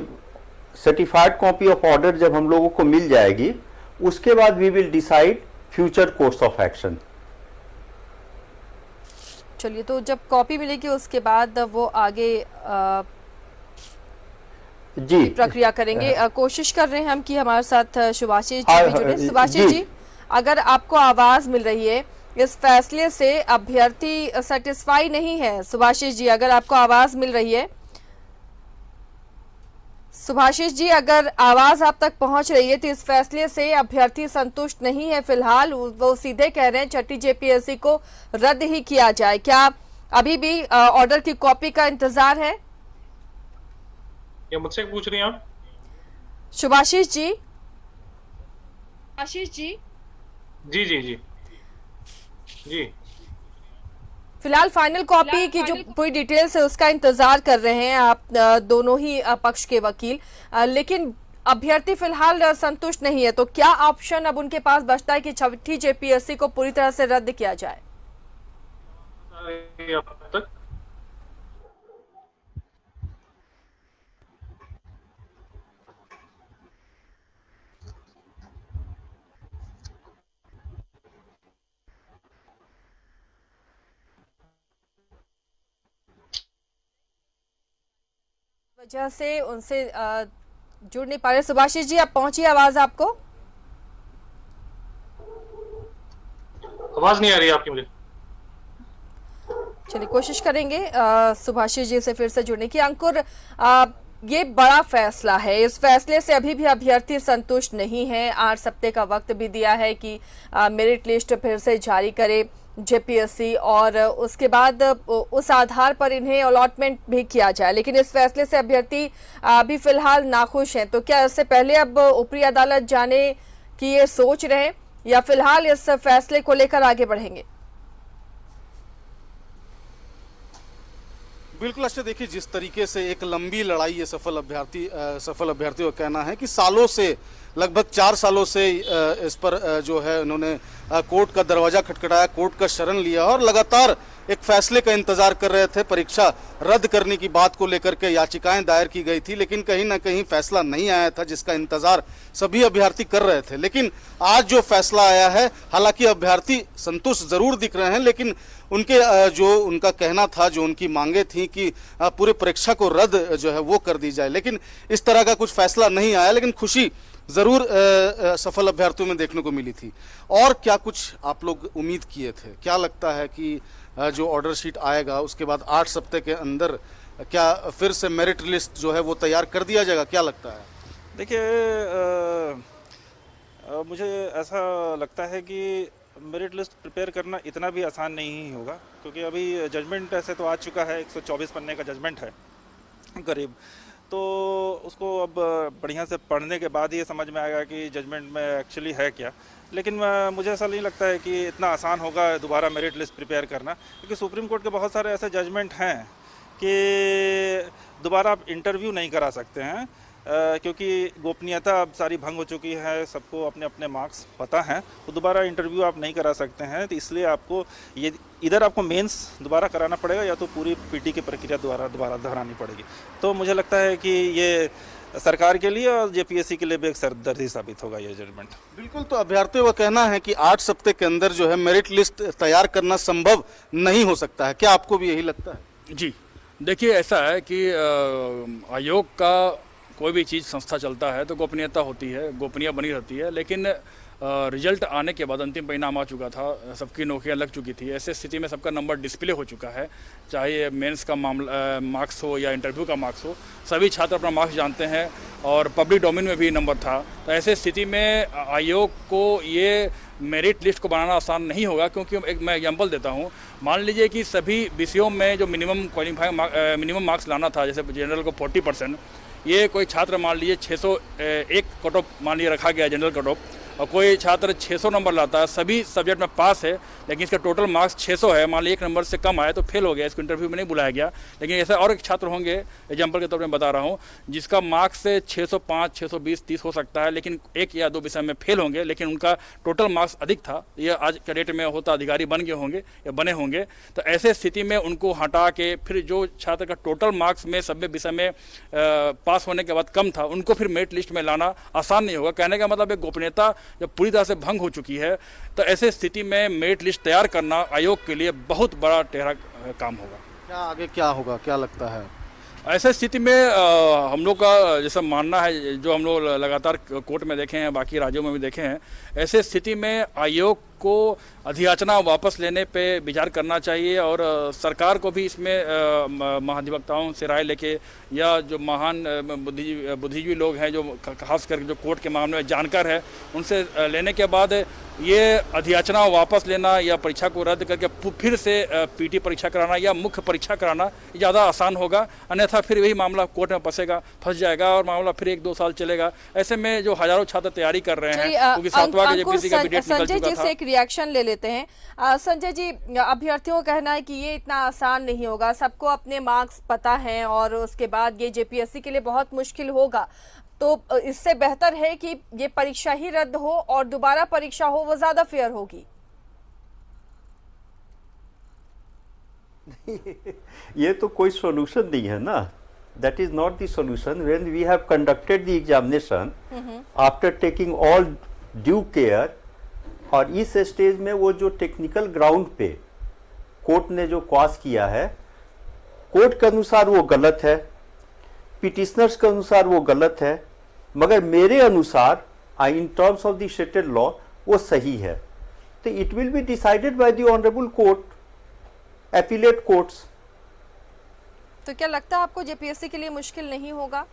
सर्टिफाइड कॉपी ऑफ ऑर्डर जब हम लोगों को मिल जाएगी, उसके बाद we will decide future course of action. चलिए, तो जब कॉपी मिलेगी उसके बाद वो आगे जी प्रक्रिया करेंगे। कोशिश कर रहे हैं हम कि हमारे साथ सुभाषिष जी भी जुड़े। सुभाषिष जी, अगर आपको आवाज मिल रही है, इस फैसले से अभ्यर्थी सेटिस्फाई नहीं है। सुभाषिष जी, अगर आपको आवाज मिल रही है, सुभाषिष जी, अगर आवाज आप तक पहुंच रही है, तो इस फैसले से अभ्यर्थी संतुष्ट नहीं है। फिलहाल वो सीधे कह रहे हैं छठी जेपीएससी को रद्द ही किया जाए। क्या अभी भी ऑर्डर की कॉपी का इंतजार है? ये मुझसे पूछ रही हैं आप? सुभाषिष जी, आशीष जी, जी जी जी जी, फिलहाल फाइनल कॉपी की जो पूरी डिटेल्स है उसका इंतजार कर रहे हैं आप दोनों ही पक्ष के वकील, लेकिन अभ्यर्थी फिलहाल संतुष्ट नहीं है। तो क्या ऑप्शन अब उनके पास बचता है कि छठी जेपीएससी को पूरी तरह से रद्द किया जाए? अब तक वजह से उनसे जुड़ नहीं पा रहे। सुभाषिष जी, अब पहुंची आवाज आपको? आवाज नहीं आ रही है आपकी मुझे। चलिए कोशिश करेंगे सुभाषिस जी से फिर से जुड़ने की। अंकुर, ये बड़ा फैसला है, इस फैसले से अभी भी अभ्यर्थी संतुष्ट नहीं है। 8 सप्ताह का वक्त भी दिया है कि मेरिट लिस्ट फिर से जारी करे जेपीएससी और उसके बाद उस आधार पर इन्हें अलॉटमेंट भी किया जाए, लेकिन इस फैसले से अभ्यर्थी अभी फिलहाल नाखुश हैं। तो क्या इससे पहले अब ऊपरी अदालत जाने की ये सोच रहे हैं या फिलहाल इस फैसले को लेकर आगे बढ़ेंगे? बिल्कुल अच्छा, देखिए जिस तरीके से एक लंबी लड़ाई ये सफल अभ्यर्थियों का कहना है कि सालों से, लगभग 4 सालों से इस पर जो है उन्होंने कोर्ट का दरवाजा खटखटाया, कोर्ट का शरण लिया और लगातार एक फैसले का इंतजार कर रहे थे। परीक्षा रद्द करने की बात को लेकर के याचिकाएं दायर की गई थी, लेकिन कहीं ना कहीं फैसला नहीं आया था जिसका इंतजार सभी अभ्यर्थी कर रहे थे। लेकिन आज जो फैसला आया है, हालांकि अभ्यर्थी संतुष्ट जरूर दिख रहे हैं, लेकिन उनके जो उनका कहना था, जो उनकी मांगे थी कि पूरे परीक्षा को रद्द जो है वो कर दी जाए, लेकिन इस तरह का कुछ फैसला नहीं आया। लेकिन खुशी जरूर सफल अभ्यर्थियों में देखने को मिली थी। और क्या कुछ आप लोग उम्मीद किए थे? क्या लगता है कि जो ऑर्डर शीट आएगा उसके बाद 8 सप्ताह के अंदर क्या फिर से मेरिट लिस्ट जो है वो तैयार कर दिया जाएगा? क्या लगता है? देखिए, मुझे ऐसा लगता है कि मेरिट लिस्ट प्रिपेयर करना इतना भी आसान नहीं होगा, क्योंकि अभी जजमेंट ऐसे तो आ चुका है, 124 पन्ने का जजमेंट है करीब। तो उसको अब बढ़िया से पढ़ने के बाद ही समझ में आएगा कि जजमेंट में एक्चुअली है क्या। लेकिन मुझे ऐसा नहीं लगता है कि इतना आसान होगा दोबारा मेरिट लिस्ट प्रिपेयर करना, क्योंकि सुप्रीम कोर्ट के बहुत सारे ऐसे जजमेंट हैं कि दोबारा आप इंटरव्यू नहीं करा सकते हैं, क्योंकि गोपनीयता अब सारी भंग हो चुकी है, सबको अपने अपने मार्क्स पता हैं, तो दोबारा इंटरव्यू आप नहीं करा सकते हैं। तो इसलिए आपको ये इधर आपको मेंस दोबारा कराना पड़ेगा या तो पूरी पीटी की प्रक्रिया दोबारा दोहरानी पड़ेगी। तो मुझे लगता है कि ये सरकार के लिए और जेपीएससी के लिए भी एक सरदर्दी साबित होगा ये जजमेंट। बिल्कुल, तो अभ्यर्थियों का कहना है कि 8 सप्ताह के अंदर जो है मेरिट लिस्ट तैयार करना संभव नहीं हो सकता है। क्या आपको भी यही लगता है? जी देखिए, ऐसा है कि आयोग का कोई भी चीज़ संस्था चलता है तो गोपनीयता होती है, गोपनीय बनी रहती है, लेकिन रिजल्ट आने के बाद अंतिम परिणाम आ चुका था, सबकी नौकरियां लग चुकी थी। ऐसे स्थिति में सबका नंबर डिस्प्ले हो चुका है, चाहे मेंस का मामला मार्क्स हो या इंटरव्यू का मार्क्स हो, सभी छात्र अपना मार्क्स जानते हैं और पब्लिक डोमेन में भी नंबर था। तो ऐसे स्थिति में आयोग को ये मेरिट लिस्ट को बनाना आसान नहीं होगा, क्योंकि एक मैं एग्जाम्पल देता हूँ। मान लीजिए कि सभी विषयों में जो मिनिमम मार्क्स लाना था, जैसे जनरल को 40%, ये कोई छात्र मान लीजिए 601 कट ऑफ मान लीजिए रखा गया जनरल कट ऑफ, और कोई छात्र 600 नंबर लाता है, सभी सब्जेक्ट में पास है, लेकिन इसका टोटल मार्क्स 600 है, मान लीजिए 1 नंबर से कम आया तो फेल हो गया, इसको इंटरव्यू में नहीं बुलाया गया। लेकिन ऐसे और एक छात्र होंगे, एग्जाम्पल के तौर पर बता रहा हूँ, जिसका मार्क्स 605, 620, 30 हो सकता है, लेकिन 1 या 2 विषय में फेल होंगे, लेकिन उनका टोटल मार्क्स अधिक था। ये आज के डेट में होता अधिकारी बन गए होंगे या बने होंगे। तो ऐसे स्थिति में उनको हटा के फिर जो छात्र का टोटल मार्क्स में सभी विषय में पास होने के बाद कम था, उनको फिर मेरिट लिस्ट में लाना आसान नहीं होगा। कहने का मतलब है गोपनीयता जब पूरी तरह से भंग हो चुकी है, तो ऐसे स्थिति में मेरिट लिस्ट तैयार करना आयोग के लिए बहुत बड़ा टेढ़ा काम होगा। क्या आगे क्या होगा, क्या लगता है? ऐसे स्थिति में हम लोग का जैसा मानना है, जो हम लोग लगातार कोर्ट में देखे हैं, बाकी राज्यों में भी देखे हैं, ऐसे स्थिति में आयोग को अधियाचना वापस लेने पे विचार करना चाहिए और सरकार को भी इसमें महाधिवक्ताओं से राय लेके, या जो महान बुद्धिजीवी लोग हैं जो खास करके जो कोर्ट के मामले में जानकार है, उनसे लेने के बाद ये अधियाचना वापस लेना या परीक्षा को रद्द करके फिर से पीटी परीक्षा कराना या मुख्य परीक्षा कराना ज़्यादा आसान होगा। अन्यथा फिर वही मामला कोर्ट में फंस जाएगा और मामला फिर 1-2 साल चलेगा। ऐसे में जो हजारों छात्र तैयारी कर रहे हैं, क्योंकि 7वां का जेपीएससी का भी डेट निकल चुका था। एक रिएक्शन ले लेते हैं। संजय जी, अभ्यर्थियों का कहना है कि ये इतना आसान नहीं होगा, सबको अपने मार्क्स पता हैं और उसके बाद ये जेपीएससी के लिए बहुत मुश्किल होगा, तो इससे बेहतर है कि ये परीक्षा ही रद्द हो और दोबारा परीक्षा हो, वो ज्यादा फेयर होगी। ये तो कोई सॉल्यूशन नहीं है ना, that is not the solution. When we have conducted the examination after taking all due care, और इस स्टेज में वो जो टेक्निकल ग्राउंड पे कोर्ट ने जो क्वाश किया है, कोर्ट के अनुसार वो गलत है, पिटिशनर्स के अनुसार वो गलत है, मगर मेरे अनुसार in terms of the stated law वो सही है। तो it will be decided by the honourable court appellate courts. तो क्या लगता है आपको जेपीएससी के लिए मुश्किल नहीं होगा?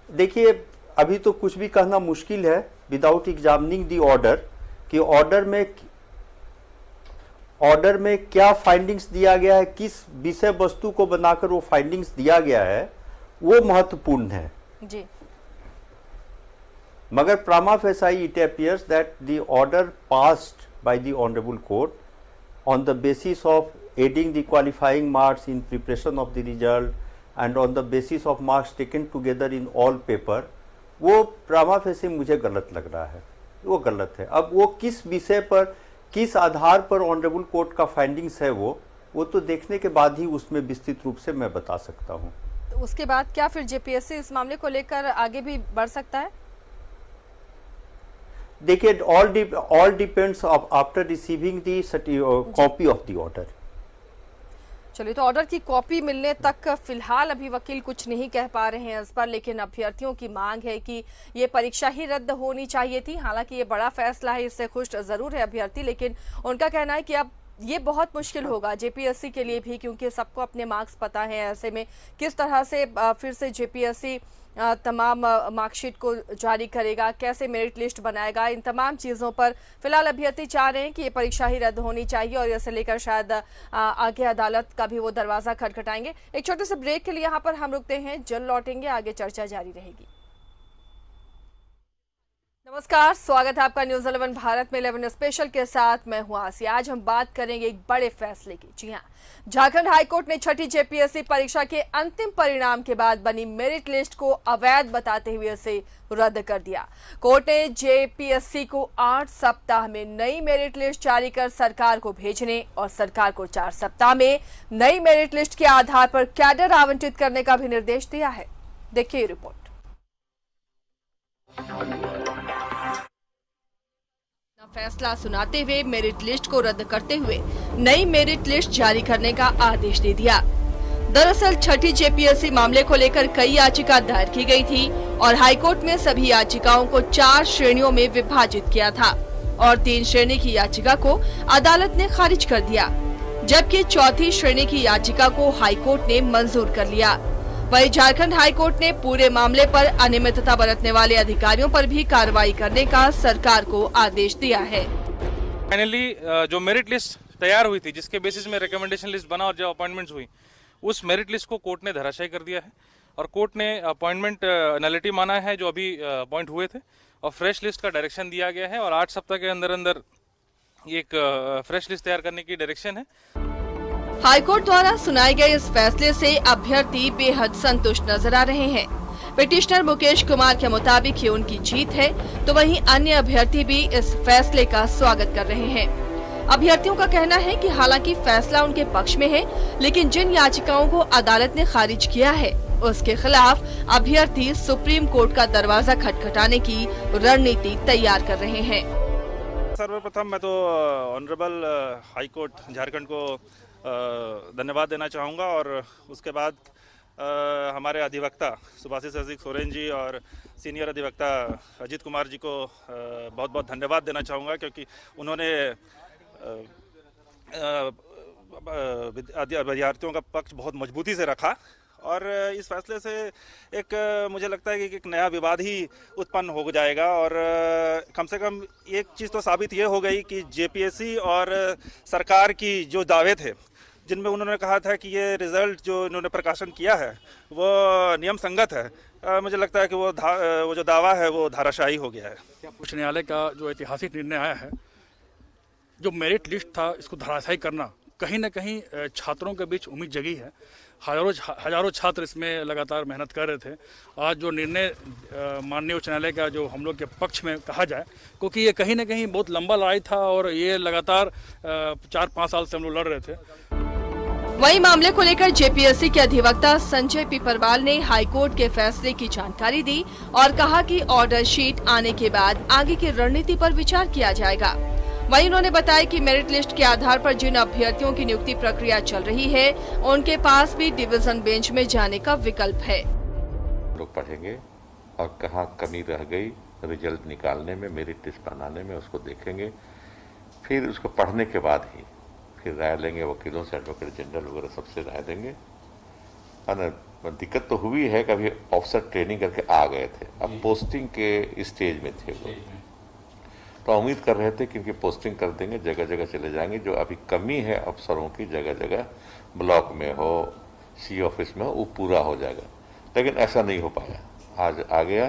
देखिए, अभी तो कुछ भी कहना मुश्किल है विदाउट एग्जामिनिंग दी ऑर्डर कि ऑर्डर में क्या फाइंडिंग्स दिया गया है, किस विषय वस्तु को बनाकर वो फाइंडिंग्स दिया गया है, वो महत्वपूर्ण है जी। मगर prima facie it appears that the order passed by the honorable court on the basis of aiding the qualifying marks in preparation of the result and on the basis of marks taken together in all paper, वो prima facie मुझे गलत लग रहा है, वो गलत है। अब वो किस विषय पर, किस आधार पर ऑनरेबल कोर्ट का फाइंडिंग्स है वो तो देखने के बाद ही उसमें विस्तृत रूप से मैं बता सकता हूँ। तो उसके बाद क्या फिर जेपीएससी इस मामले को लेकर आगे भी बढ़ सकता है? देखिए, all depends after receiving the copy of the order. चलिए, तो ऑर्डर की कॉपी मिलने तक फिलहाल अभी वकील कुछ नहीं कह पा रहे हैं इस पर, लेकिन अभ्यर्थियों की मांग है कि ये परीक्षा ही रद्द होनी चाहिए थी। हालांकि ये बड़ा फैसला है, इससे खुश जरूर है अभ्यर्थी, लेकिन उनका कहना है कि अब ये बहुत मुश्किल होगा जेपीएससी के लिए भी, क्योंकि सबको अपने मार्क्स पता है। ऐसे में किस तरह से फिर से जेपीएससी तमाम मार्कशीट को जारी करेगा, कैसे मेरिट लिस्ट बनाएगा, इन तमाम चीज़ों पर फिलहाल अभ्यर्थी चाह रहे हैं कि ये परीक्षा ही रद्द होनी चाहिए और इसे लेकर शायद आगे अदालत का भी वो दरवाज़ा खटखटाएंगे। एक छोटे से ब्रेक के लिए यहाँ पर हम रुकते हैं, जल्द लौटेंगे, आगे चर्चा जारी रहेगी। नमस्कार, स्वागत है आपका न्यूज़ 11 भारत में 11 स्पेशल के साथ। मैं हूं आसिया। आज हम बात करेंगे एक बड़े फैसले की। जी हां, झारखंड हाईकोर्ट ने छठी जेपीएससी परीक्षा के अंतिम परिणाम के बाद बनी मेरिट लिस्ट को अवैध बताते हुए इसे रद्द कर दिया। कोर्ट ने जेपीएससी को 8 सप्ताह में नई मेरिट लिस्ट जारी कर सरकार को भेजने और सरकार को 4 सप्ताह में नई मेरिट लिस्ट के आधार पर कैडर आवंटित करने का भी निर्देश दिया है। देखिए रिपोर्ट। फैसला सुनाते हुए मेरिट लिस्ट को रद्द करते हुए नई मेरिट लिस्ट जारी करने का आदेश दे दिया। दरअसल छठी जेपीएससी मामले को लेकर कई याचिका दायर की गई थी और हाईकोर्ट में सभी याचिकाओं को 4 श्रेणियों में विभाजित किया था और 3 श्रेणी की याचिका को अदालत ने खारिज कर दिया, जबकि चौथी श्रेणी की याचिका को हाईकोर्ट ने मंजूर कर लिया। वहीं झारखंड हाईकोर्ट ने पूरे मामले पर अनियमितता बरतने वाले अधिकारियों पर भी कार्रवाई करने का सरकार को आदेश दिया है। फाइनली जो मेरिट लिस्ट तैयार हुई थी, जिसके बेसिस में रिकमेंडेशन लिस्ट बना और जो अपॉइंटमेंट्स हुई, उस मेरिट लिस्ट को कोर्ट ने धराशायी कर दिया है और कोर्ट ने अपॉइंटमेंट नलिटी माना है जो अभी अपॉइंट हुए थे और फ्रेश लिस्ट का डायरेक्शन दिया गया है और 8 सप्ताह के अंदर अंदर एक फ्रेश लिस्ट तैयार करने की डायरेक्शन है। हाईकोर्ट द्वारा सुनाए गए इस फैसले से अभ्यर्थी बेहद संतुष्ट नजर आ रहे हैं। पिटिशनर मुकेश कुमार के मुताबिक ये उनकी जीत है, तो वहीं अन्य अभ्यर्थी भी इस फैसले का स्वागत कर रहे हैं। अभ्यर्थियों का कहना है कि हालांकि फैसला उनके पक्ष में है, लेकिन जिन याचिकाओं को अदालत ने खारिज किया है उसके खिलाफ अभ्यर्थी सुप्रीम कोर्ट का दरवाजा खटखटाने की रणनीति तैयार कर रहे हैं। सर्वप्रथम मैं तो ऑनरेबल हाई कोर्ट झारखंड को धन्यवाद देना चाहूँगा और उसके बाद हमारे अधिवक्ता सुभाषिष सोरेन जी और सीनियर अधिवक्ता अजीत कुमार जी को बहुत बहुत धन्यवाद देना चाहूँगा, क्योंकि उन्होंने विद्यार्थियों का पक्ष बहुत मजबूती से रखा और इस फैसले से एक मुझे लगता है कि एक नया विवाद ही उत्पन्न हो जाएगा और कम से कम एक चीज़ तो साबित ये हो गई कि जेपीएससी और सरकार की जो दावे थे, जिनमें उन्होंने कहा था कि ये रिजल्ट जो इन्होंने प्रकाशन किया है वो नियम संगत है, मुझे लगता है कि वो जो दावा है वो धाराशाही हो गया है। उच्च न्यायालय का जो ऐतिहासिक निर्णय आया है, जो मेरिट लिस्ट था इसको धराशायी करना कहीं ना कहीं छात्रों के बीच उम्मीद जगी है। हजारों छात्र इसमें लगातार मेहनत कर रहे थे। आज जो निर्णय माननीय उच्च न्यायालय का जो हम लोग के पक्ष में कहा जाए, क्योंकि ये कहीं ना कहीं बहुत लंबा लड़ाई था और ये लगातार 4-5 साल से हम लोग लड़ रहे थे। वहीं मामले को लेकर जेपीएससी के अधिवक्ता संजय पिपरवाल ने हाईकोर्ट के फैसले की जानकारी दी और कहा कि ऑर्डर शीट आने के बाद आगे की रणनीति पर विचार किया जाएगा। वहीं उन्होंने बताया कि मेरिट लिस्ट के आधार पर जिन अभ्यर्थियों की नियुक्ति प्रक्रिया चल रही है, उनके पास भी डिवीजन बेंच में जाने का विकल्प है। लोग पढ़ेंगे और कहाँ कमी रह गई रिजल्ट निकालने में, मेरिट लिस्ट बनाने में, उसको देखेंगे। फिर उसको पढ़ने के बाद ही फिर राय लेंगे, वकीलों से, एडवोकेट जनरल वगैरह सबसे राय देंगे। और दिक्कत तो हुई है, कभी ऑफिसर ट्रेनिंग करके आ गए थे, अब पोस्टिंग के स्टेज में थे वो, तो उम्मीद कर रहे थे कि इनकी पोस्टिंग कर देंगे, जगह जगह चले जाएंगे। जो अभी कमी है अफसरों की, जगह जगह ब्लॉक में हो, सी ऑफिस में हो, वो पूरा हो जाएगा, लेकिन ऐसा नहीं हो पाया। आज आ गया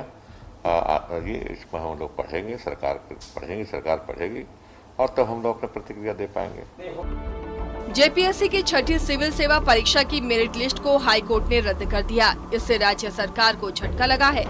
ये, इसमें हम लोग पढ़ेंगे, सरकार पढ़ेगी और तब हम लोग अपना प्रतिक्रिया दे पाएंगे। जेपीएससी की छठी सिविल सेवा परीक्षा की मेरिट लिस्ट को हाई कोर्ट ने रद्द कर दिया। इससे राज्य सरकार को झटका लगा है।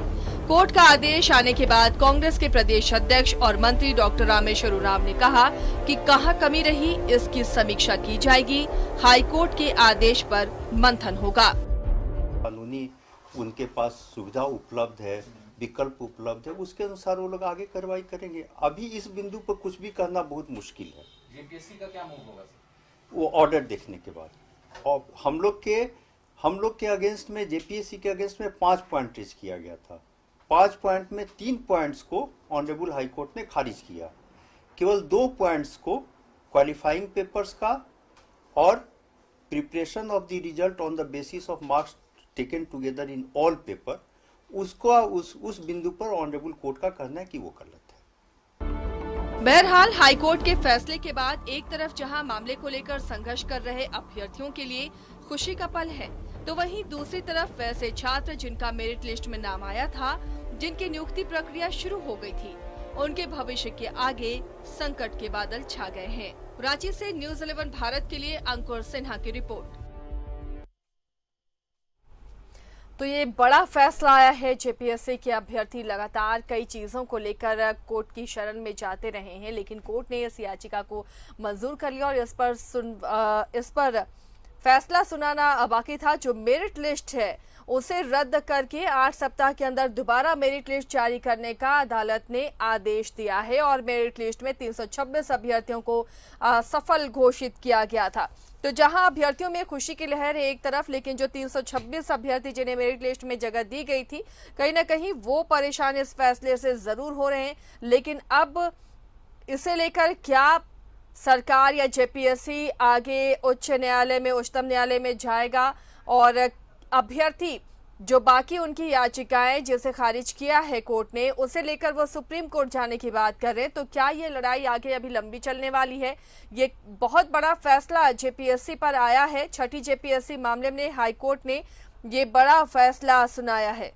कोर्ट का आदेश आने के बाद कांग्रेस के प्रदेश अध्यक्ष और मंत्री डॉक्टर रामेश्वर उरांव ने कहा कि कहां कमी रही, इसकी समीक्षा की जाएगी। हाई कोर्ट के आदेश पर मंथन होगा। कानूनी उनके पास सुविधा उपलब्ध है, विकल्प उपलब्ध है, उसके अनुसार वो लोग आगे कार्रवाई करेंगे। अभी इस बिंदु पर कुछ भी कहना बहुत मुश्किल है। जेपीएससी का क्या मूव होगा? वो ऑर्डर देखने के बाद। और हम लोग के अगेंस्ट में, जेपीएससी के अगेंस्ट में 5 पॉइंट रेज किया गया था। 5 पॉइंट में 3 पॉइंट्स को ऑनरेबल हाई कोर्ट ने खारिज किया। केवल 2 पॉइंट्स को, क्वालिफाइंग पेपर्स का और preparation of the result on the basis of marks taken together in all paper, उसको उस बिंदु पर ऑनरेबल कोर्ट का कहना है कि वो गलत है। बहरहाल हाईकोर्ट के फैसले के बाद एक तरफ जहां मामले को लेकर संघर्ष कर रहे अभ्यर्थियों के लिए खुशी का पल है, तो वहीं दूसरी तरफ वैसे छात्र जिनका मेरिट लिस्ट में नाम आया था, जिनकी नियुक्ति प्रक्रिया शुरू हो गई थी, उनके भविष्य के आगे संकट के बादल छा गए हैं। रांची से न्यूज़ 11 भारत के लिए अंकुर सिन्हा की रिपोर्ट। तो ये बड़ा फैसला आया है। जेपीएससी के अभ्यर्थी लगातार कई चीज़ों को लेकर कोर्ट की शरण में जाते रहे हैं, लेकिन कोर्ट ने इस याचिका को मंजूर कर लिया और इस पर फैसला सुनाना बाकी था। जो मेरिट लिस्ट है उसे रद्द करके 8 सप्ताह के अंदर दोबारा मेरिट लिस्ट जारी करने का अदालत ने आदेश दिया है और मेरिट लिस्ट में 326 अभ्यर्थियों को सफल घोषित किया गया था। तो जहां अभ्यर्थियों में खुशी की लहर है एक तरफ, लेकिन जो 326 अभ्यर्थी जिन्हें मेरिट लिस्ट में जगह दी गई थी, कहीं ना कहीं वो परेशान इस फैसले से जरूर हो रहे हैं। लेकिन अब इसे लेकर क्या सरकार या जेपीएससी आगे उच्चतम न्यायालय में जाएगा और अभ्यर्थी जो बाकी उनकी याचिकाएं जिसे खारिज किया है कोर्ट ने, उसे लेकर वो सुप्रीम कोर्ट जाने की बात कर रहे हैं, तो क्या ये लड़ाई आगे अभी लंबी चलने वाली है? ये बहुत बड़ा फैसला जेपीएससी पर आया है। छठी जेपीएससी मामले में हाई कोर्ट ने ये बड़ा फैसला सुनाया है।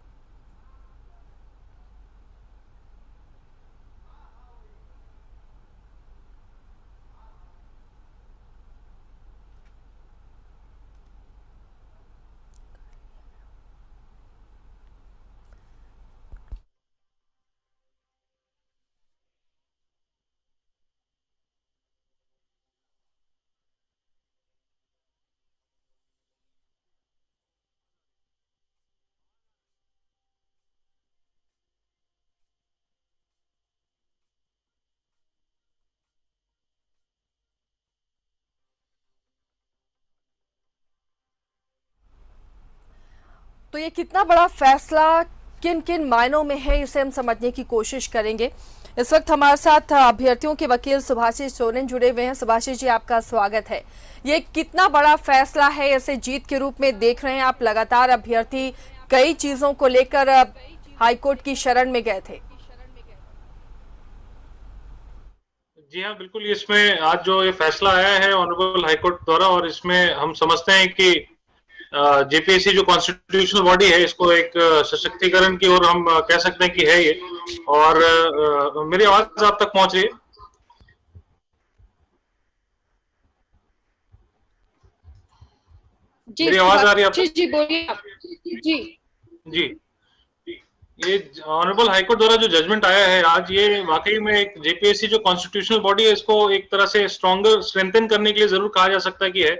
तो ये कितना बड़ा फैसला किन किन मायनों में है, इसे हम समझने की कोशिश करेंगे। इस वक्त हमारे साथ अभ्यर्थियों के वकील सुभाषिष सोरेन जुड़े हुए हैं। सुभाषिष जी, आपका स्वागत है। ये कितना बड़ा फैसला है, इसे जीत के रूप में देख रहे हैं आप? लगातार अभ्यर्थी कई चीजों को लेकर हाईकोर्ट की शरण में गए थे। जी हाँ, बिल्कुल। इसमें आज जो ये फैसला आया है ऑनरेबल हाईकोर्ट द्वारा, और इसमें हम समझते हैं कि जेपीएससी जो कॉन्स्टिट्यूशनल बॉडी है, इसको एक सशक्तिकरण की ओर हम कह सकते हैं कि है ये। और मेरी आवाज आप तक पहुंच रही है? जी, मेरी आवाज आ रही है? जी बोलिए आप। जी ये ऑनरेबल हाईकोर्ट द्वारा जो जजमेंट आया है आज, ये वाकई में एक जेपीएससी जो कॉन्स्टिट्यूशनल बॉडी है, इसको एक तरह से स्ट्रेंथन करने के लिए जरूर कहा जा सकता है कि है,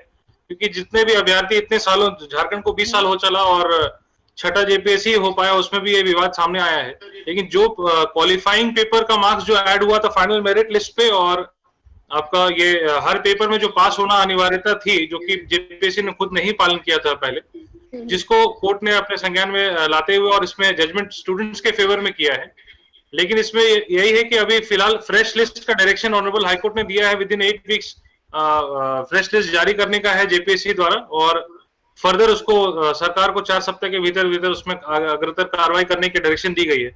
क्योंकि जितने भी अभ्यर्थी इतने सालों, झारखंड को 20 साल हो चला और छठा जेपीएससी हो पाया, उसमें भी ये विवाद सामने आया है। लेकिन जो क्वालिफाइंग पेपर का मार्क्स जो ऐड हुआ था फाइनल मेरिट लिस्ट पे, और आपका ये हर पेपर में जो पास होना अनिवार्यता थी, जो कि जेपीएससी ने खुद नहीं पालन किया था पहले, जिसको कोर्ट ने अपने संज्ञान में लाते हुए और इसमें जजमेंट स्टूडेंट्स के फेवर में किया है। लेकिन इसमें यही है कि अभी फिलहाल फ्रेश लिस्ट का डायरेक्शन ऑनरेबल हाईकोर्ट ने दिया है, with in 8 weeks fresh list जारी करने का है जेपीएससी द्वारा, और फर्दर उसको सरकार को 4 सप्ताह के भीतर भीतर उसमें अग्रतर कार्रवाई करने की डायरेक्शन दी गई है।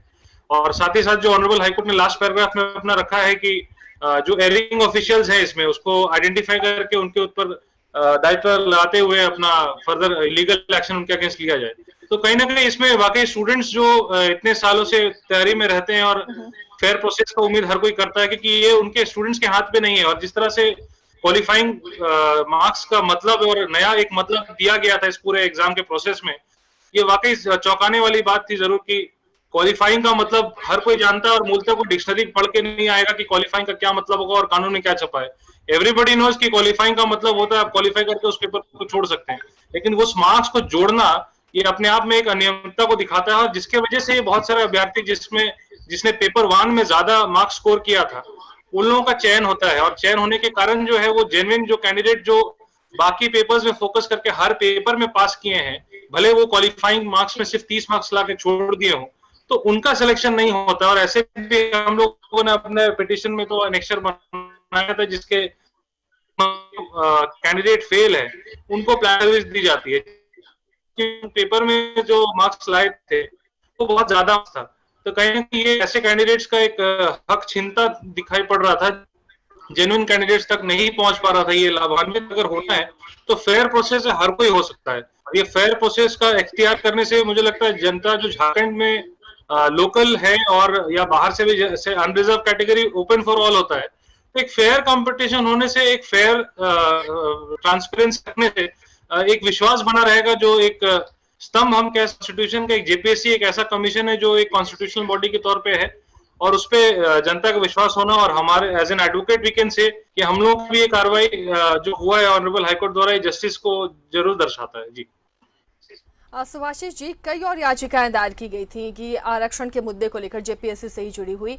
और साथ ही साथ जो ऑनरेबल हाईकोर्ट ने लास्ट पैराग्राफ में अपना रखा है कि जो एरिंग ऑफिशियल्स हैं इसमें उसको आइडेंटिफाई करके उनके ऊपर दायित्व लगाते हुए अपना फर्दर लीगल एक्शन उनके अगेंस्ट लिया जाए। तो कहीं ना कहीं इसमें वाकई स्टूडेंट्स जो इतने सालों से तैयारी में रहते हैं और फेयर प्रोसेस का उम्मीद हर कोई करता है, क्योंकि ये उनके स्टूडेंट्स के हाथ पे नहीं है। और जिस तरह से क्वालिफाइंग मार्क्स का मतलब और नया एक मतलब दिया गया था इस पूरे एग्जाम के प्रोसेस में, ये वाकई चौंकाने वाली बात थी जरूर कि क्वालिफाइंग का मतलब हर कोई जानता है और मूलतः को डिक्शनरी पढ़ के नहीं आएगा कि क्वालिफाइंग का क्या मतलब होगा और कानून में क्या छपा है। एवरीबडी नोज कि क्वालिफाइंग का मतलब होता है आप क्वालिफाई करके उस पेपर को छोड़ सकते हैं, लेकिन उस मार्क्स को जोड़ना ये अपने आप में एक अनियमितता को दिखाता है, और जिसके वजह से बहुत सारे अभ्यर्थी जिसने पेपर 1 में ज्यादा मार्क्स स्कोर किया था उन लोगों का चयन होता है। और चयन होने के कारण जो है वो जेन्युइन जो कैंडिडेट जो बाकी पेपर्स में फोकस करके हर पेपर में पास किए हैं, भले वो क्वालिफाइंग मार्क्स में सिर्फ 30 मार्क्स ला के छोड़ दिए हों, तो उनका सिलेक्शन नहीं होता। और ऐसे भी हम लोगों ने अपने पिटीशन में तो एनेक्सर बनाया था जिसके कैंडिडेट फेल है उनको प्रायोरिटी दी जाती है, कि पेपर में जो मार्क्स लाए थे वो बहुत ज्यादा था। तो कहीं ना कहीं ये ऐसे कैंडिडेट्स का एक हक छीनता दिखाई पड़ रहा था, जेन्युइन कैंडिडेट्स तक नहीं पहुंच पा रहा था। ये लाभान्वित अगर होना है तो फेयर प्रोसेस हर कोई हो सकता है। ये फेयर प्रोसेस का इख्तियार करने से मुझे लगता है जनता जो झारखंड में लोकल है और या बाहर से भी जैसे unreserve category open for all होता है, तो एक फेयर कंपटीशन होने से, एक फेयर ट्रांसपेरेंसी रखने से एक विश्वास बना रहेगा, जो एक स्तंभ हम कह कॉन्स्टिट्यूशन का। एक जेपीएससी एक ऐसा कमीशन है जो एक कॉन्स्टिट्यूशनल बॉडी के तौर पे है, और उस पे जनता का विश्वास होना, और हमारे as an advocate we can say कि हम लोग भी ये कार्रवाई जो हुआ है ऑनरेबल हाईकोर्ट द्वारा, ये जस्टिस को जरूर दर्शाता है। जी सुभाषिश जी, कई और याचिकाएं दायर की गई थी कि आरक्षण के मुद्दे को लेकर जेपीएससी से ही जुड़ी हुई,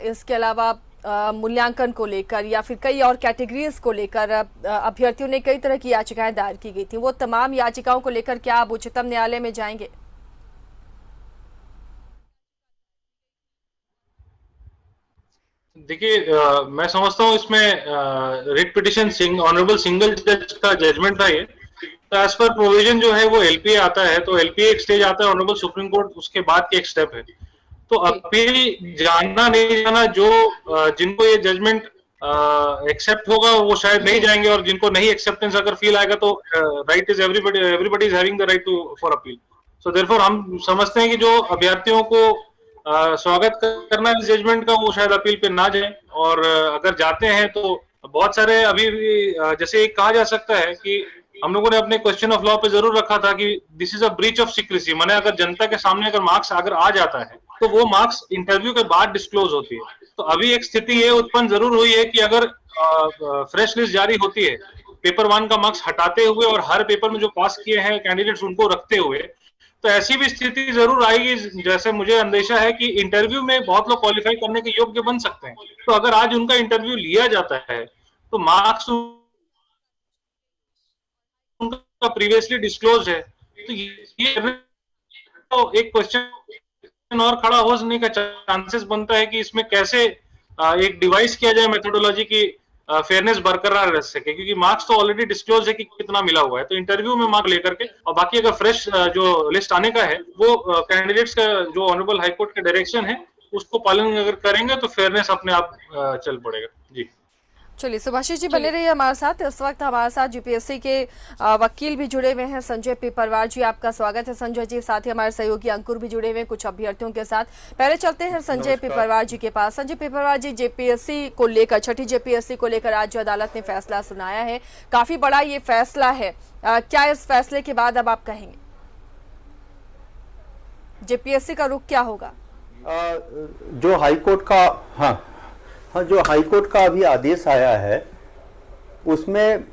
इसके अलावा मूल्यांकन को लेकर या फिर कई और कैटेगरीज को लेकर अभ्यर्थियों ने कई तरह की याचिकाएं दायर की गई थी। वो तमाम याचिकाओं को लेकर क्या आप उच्चतम न्यायालय में जाएंगे? देखिए, मैं समझता हूँ इसमें रिट पिटिशन ऑनरेबल सिंगल जज का जजमेंट था ये। तो एज पर प्रोविजन जो है वो एलपीए आता है, तो एलपीए एक स्टेज आता है, ऑनरेबल सुप्रीम कोर्ट उसके बाद के एक स्टेप है। तो अपील जाना नहीं जाना, जो जिनको ये जजमेंट एक्सेप्ट होगा वो शायद नहीं जाएंगे, और जिनको नहीं एक्सेप्टेंस अगर फील आएगा तो right is everybody is having the right to for appeal. So therefore हम समझते हैं कि जो अभ्यर्थियों को स्वागत करना इस जजमेंट का, वो शायद अपील पे ना जाए, और अगर जाते हैं तो बहुत सारे अभी भी जैसे एक कहा जा सकता है कि हम लोगों ने अपने क्वेश्चन ऑफ लॉ पे जरूर रखा था कि this is a breach of secrecy, माने अगर जनता के सामने अगर मार्क्स अगर आ जाता है तो वो मार्क्स इंटरव्यू के बाद डिस्क्लोज होती है। तो अभी एक स्थिति ये उत्पन्न जरूर हुई है कि अगर फ्रेश लिस्ट जारी होती है पेपर 1 का मार्क्स हटाते हुए और हर पेपर में जो पास किए हैं कैंडिडेट्स उनको रखते हुए, तो ऐसी भी स्थिति जरूर आएगी जैसे मुझे अंदेशा है कि इंटरव्यू में बहुत लोग क्वालिफाई करने के योग्य बन सकते हैं। तो अगर आज उनका इंटरव्यू लिया जाता है तो मार्क्स उनका प्रीवियसली डिस्क्लोज है, तो ये तो एक क्वेश्चन और खड़ा होने का चांसेस बनता है कि इसमें कैसे एक डिवाइस किया जाए मेथोडोलॉजी की फेयरनेस बरकरार रह सके, क्योंकि मार्क्स तो ऑलरेडी डिस्क्लोज है कि कितना मिला हुआ है। तो इंटरव्यू में मार्क लेकर के, और बाकी अगर फ्रेश जो लिस्ट आने का है वो कैंडिडेट्स का जो ऑनरेबल हाईकोर्ट का डायरेक्शन है उसको पालन अगर करेंगे तो फेयरनेस अपने आप चल पड़ेगा। जी चलिए, सुभाषिश जी बने रहिए हमारे साथ। इस वक्त हमारे साथ जीपीएससी के वकील भी जुड़े हुए हैं, संजय पिपरवार जी, आपका स्वागत है संजय जी। साथ ही हमारे सहयोगी अंकुर भी जुड़े हुए हैं कुछ अभ्यर्थियों के साथ। पहले चलते हैं संजय पिपरवार जी के पास। संजय पिपरवार जी, जेपीएससी को लेकर, छठी जेपीएससी को लेकर आज जो अदालत ने फैसला सुनाया है, काफी बड़ा ये फैसला है, क्या इस फैसले के बाद अब आप कहेंगे जेपीएससी का रुख क्या होगा? जो हाईकोर्ट का जो हाईकोर्ट का अभी आदेश आया है उसमें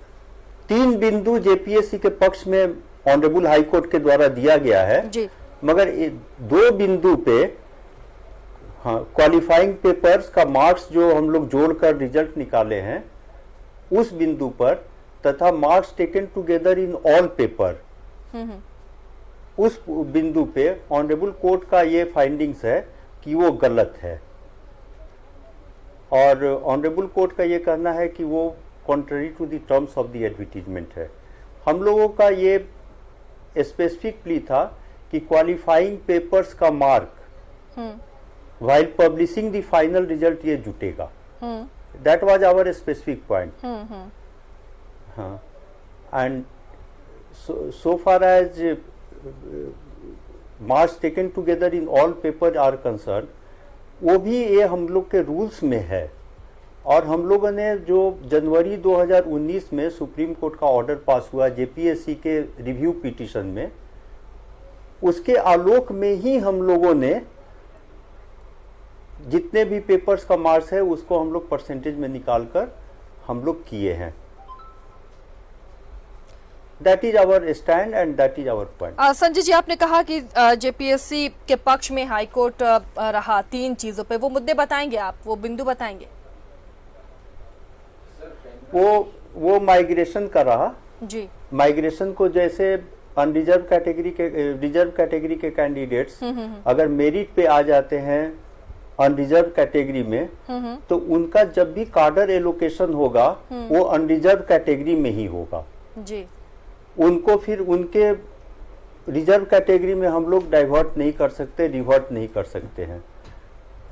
3 बिंदु जेपीएससी के पक्ष में ऑनरेबल हाईकोर्ट के द्वारा दिया गया है जी। मगर 2 बिंदु पे क्वालिफाइंग पेपर्स का मार्क्स जो हम लोग जोड़कर रिजल्ट निकाले हैं उस बिंदु पर, तथा marks taken together in all paper, उस बिंदु पे ऑनरेबल कोर्ट का ये फाइंडिंग्स है। कि वो गलत है, और ऑनरेबल कोर्ट का ये कहना है कि वो contrary to the terms of the advertisement है। हम लोगों का ये स्पेसिफिक प्ली था कि क्वालिफाइंग पेपर्स का mark while publishing the final result ये जुटेगा। That was our specific point. हाँ, and so far as marks taken together in all paper are concerned, वो भी ये हम लोग के रूल्स में है। और हम लोगों ने जो जनवरी 2019 में सुप्रीम कोर्ट का ऑर्डर पास हुआ जेपीएससी के रिव्यू पिटीशन में, उसके आलोक में ही हम लोगों ने जितने भी पेपर्स का मार्क्स है उसको हम लोग परसेंटेज में निकालकर हम लोग किए हैं। That is our stand and that is our point. Sanjay ji, आपने कहा कि जेपीएससी के पक्ष में हाई कोर्ट रहा 3 चीजों पे, वो मुद्दे बताएंगे आप, वो बिंदु बताएंगे? वो माइग्रेशन का रहा जी। माइग्रेशन को जैसे अनरिजर्व कैटेगरी के रिजर्व कैटेगरी के कैंडिडेट्स अगर मेरिट पे आ जाते हैं अनरिजर्व कैटेगरी में, तो उनका जब भी कार्डर एलोकेशन होगा वो अनरिजर्व कैटेगरी में ही होगा जी। उनको फिर उनके रिजर्व कैटेगरी में हम लोग डाइवर्ट नहीं कर सकते, रिवर्ट नहीं कर सकते हैं।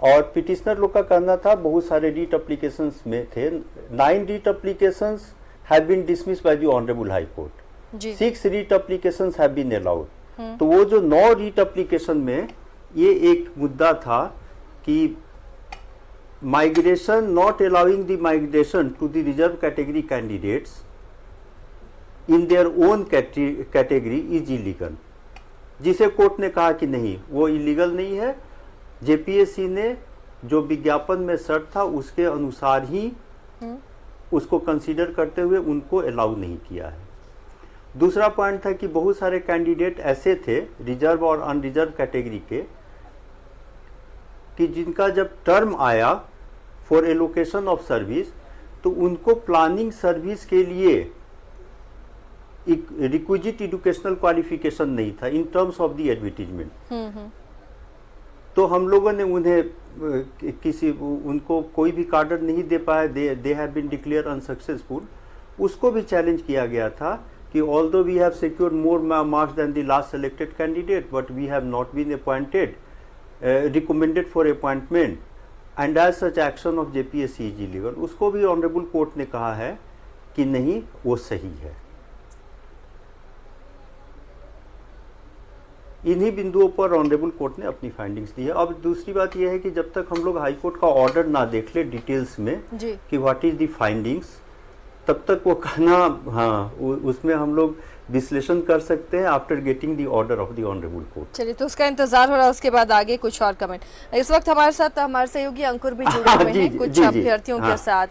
और पिटिशनर लोग का कहना था बहुत सारे रीट एप्लीकेशंस में थे, 9 writ applications have been dismissed by the honourable high court, 6 writ applications have been allowed. तो वो जो 9 रीट एप्लीकेशन में ये एक मुद्दा था कि migration not allowing the migration to the reserve category candidates in their own category is illegal, जिसे कोर्ट ने कहा कि नहीं वो इलीगल नहीं है। जेपीएससी ने जो विज्ञापन में शर्त था उसके अनुसार ही उसको कंसीडर करते हुए उनको अलाउ नहीं किया है। दूसरा पॉइंट था कि बहुत सारे कैंडिडेट ऐसे थे रिजर्व और अनरिजर्व कैटेगरी के कि जिनका जब टर्म आया फॉर एलोकेशन ऑफ सर्विस तो उनको प्लानिंग सर्विस के लिए रिक्विजिट एजुकेशनल क्वालिफिकेशन नहीं था in terms of the advertisement. तो हम लोगों ने उन्हें उनको कोई भी कार्डर नहीं दे पाए, they have been declare unsuccessful. उसको भी चैलेंज किया गया था कि although we have secured more marks than the last selected candidate but we have not been appointed recommended for appointment and as such action of JPSC is illegal. उसको भी honourable court ने कहा है कि नहीं वो सही है। इन्हीं बिंदुओं पर ऑनरेबल कोर्ट ने अपनी फाइंडिंग्स दी है। अब दूसरी बात यह है कि जब तक हम लोग हाई कोर्ट का ऑर्डर ना देख ले डिटेल्स में कि व्हाट इज द फाइंडिंग्स, तब तक वो कहना, हाँ उसमें हम लोग विश्लेषण कर सकते हैं after getting the order of the honourable court. चलिए, तो उसका इंतजार हो रहा है, उसके बाद आगे कुछ और कमेंट। इस वक्त हमारे साथ हमारे सहयोगी अंकुर भी जुड़े हुए हैं कुछ अभ्यर्थियों के साथ।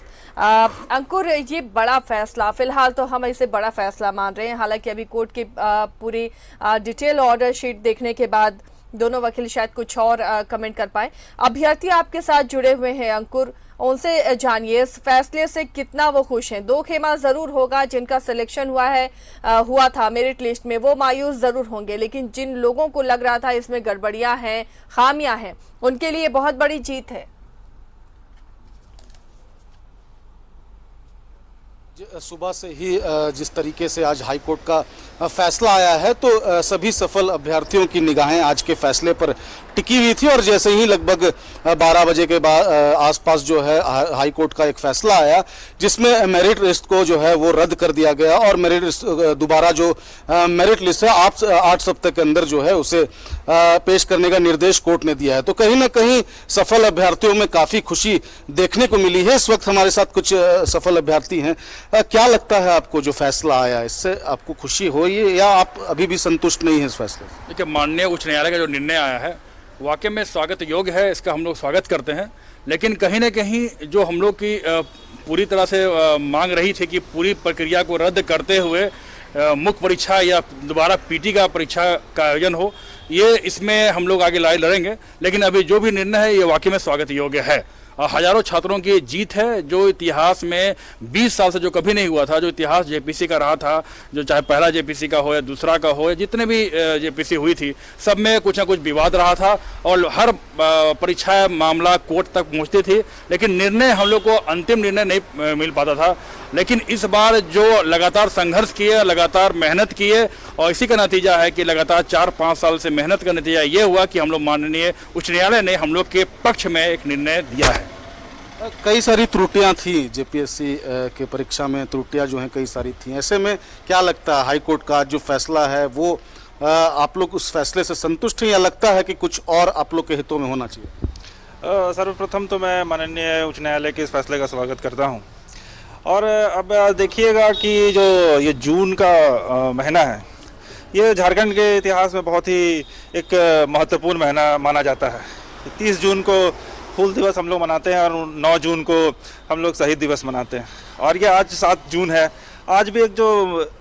अंकुर, ये बड़ा फैसला, फिलहाल तो हम इसे बड़ा फैसला मान रहे हैं, हालांकि अभी कोर्ट की पूरी डिटेल ऑर्डर शीट देखने के बाद दोनों वकील शायद कुछ और कमेंट कर पाए। अभ्यर्थी आपके साथ जुड़े हुए हैं अंकुर, उनसे जानिए इस फैसले से कितना वो खुश हैं। 2 खेमा जरूर होगा, जिनका सिलेक्शन हुआ था मेरिट लिस्ट में वो मायूस जरूर होंगे, लेकिन जिन लोगों को लग रहा था इसमें गड़बड़ियां हैं, खामियां हैं, उनके लिए बहुत बड़ी जीत है। सुबह से ही जिस तरीके से आज हाई कोर्ट का फैसला आया है तो सभी सफल अभ्यर्थियों की निगाहें आज के फैसले पर टिकी हुई थी और जैसे ही लगभग 12 बजे के बाद आसपास जो है हाई कोर्ट का एक फैसला आया जिसमें मेरिट लिस्ट को जो है वो रद्द कर दिया गया और मेरिट लिस्ट दोबारा जो मेरिट लिस्ट है 8 सप्ताह के अंदर जो है उसे पेश करने का निर्देश कोर्ट ने दिया है। तो कहीं ना कहीं सफल अभ्यर्थियों में काफ़ी खुशी देखने को मिली है। इस वक्त हमारे साथ कुछ सफल अभ्यर्थी हैं। क्या लगता है आपको जो फैसला आया इससे आपको खुशी हो या आप अभी भी संतुष्ट नहीं है इस फैसले से? देखिए, माननीय उच्च न्यायालय का जो निर्णय आया है वाकई में स्वागत योग्य है, इसका हम लोग स्वागत करते हैं। लेकिन कहीं ना कहीं जो हम लोग की पूरी तरह से मांग रही थी कि पूरी प्रक्रिया को रद्द करते हुए मुख्य परीक्षा या दोबारा पीटी का परीक्षा का आयोजन हो, ये इसमें हम लोग आगे लड़ेंगे। लेकिन अभी जो भी निर्णय है ये वाकई में स्वागत योग्य है हजारों छात्रों की जीत है, जो इतिहास में 20 साल से जो कभी नहीं हुआ था, जो इतिहास जेपीसी का रहा था, जो चाहे पहला जेपीसी का हो या दूसरा का हो या जितने भी जेपीसी हुई थी, सब में कुछ ना कुछ विवाद रहा था और हर परीक्षा मामला कोर्ट तक पहुंचती थी, लेकिन निर्णय हम लोग को अंतिम निर्णय नहीं मिल पाता था। लेकिन इस बार जो लगातार संघर्ष किए, लगातार मेहनत किए और इसी का नतीजा है कि लगातार 4-5 साल से मेहनत का नतीजा ये हुआ कि हम लोग माननीय उच्च न्यायालय ने हम लोग के पक्ष में एक निर्णय दिया है। कई सारी त्रुटियां थी जेपीएससी के परीक्षा में, त्रुटियां जो हैं कई सारी थी। ऐसे में क्या लगता है हाईकोर्ट का जो फैसला है वो आप लोग उस फैसले से संतुष्ट हैं या लगता है कि कुछ और आप लोग के हितों में होना चाहिए? सर्वप्रथम तो मैं माननीय उच्च न्यायालय के इस फैसले का स्वागत करता हूं। और अब देखिएगा कि जो ये जून का महीना है, ये झारखंड के इतिहास में बहुत ही एक महत्वपूर्ण महीना माना जाता है। 30 जून को हूल दिवस हम लोग मनाते हैं और 9 जून को हम लोग शहीद दिवस मनाते हैं। और ये आज 7 जून है। आज भी एक जो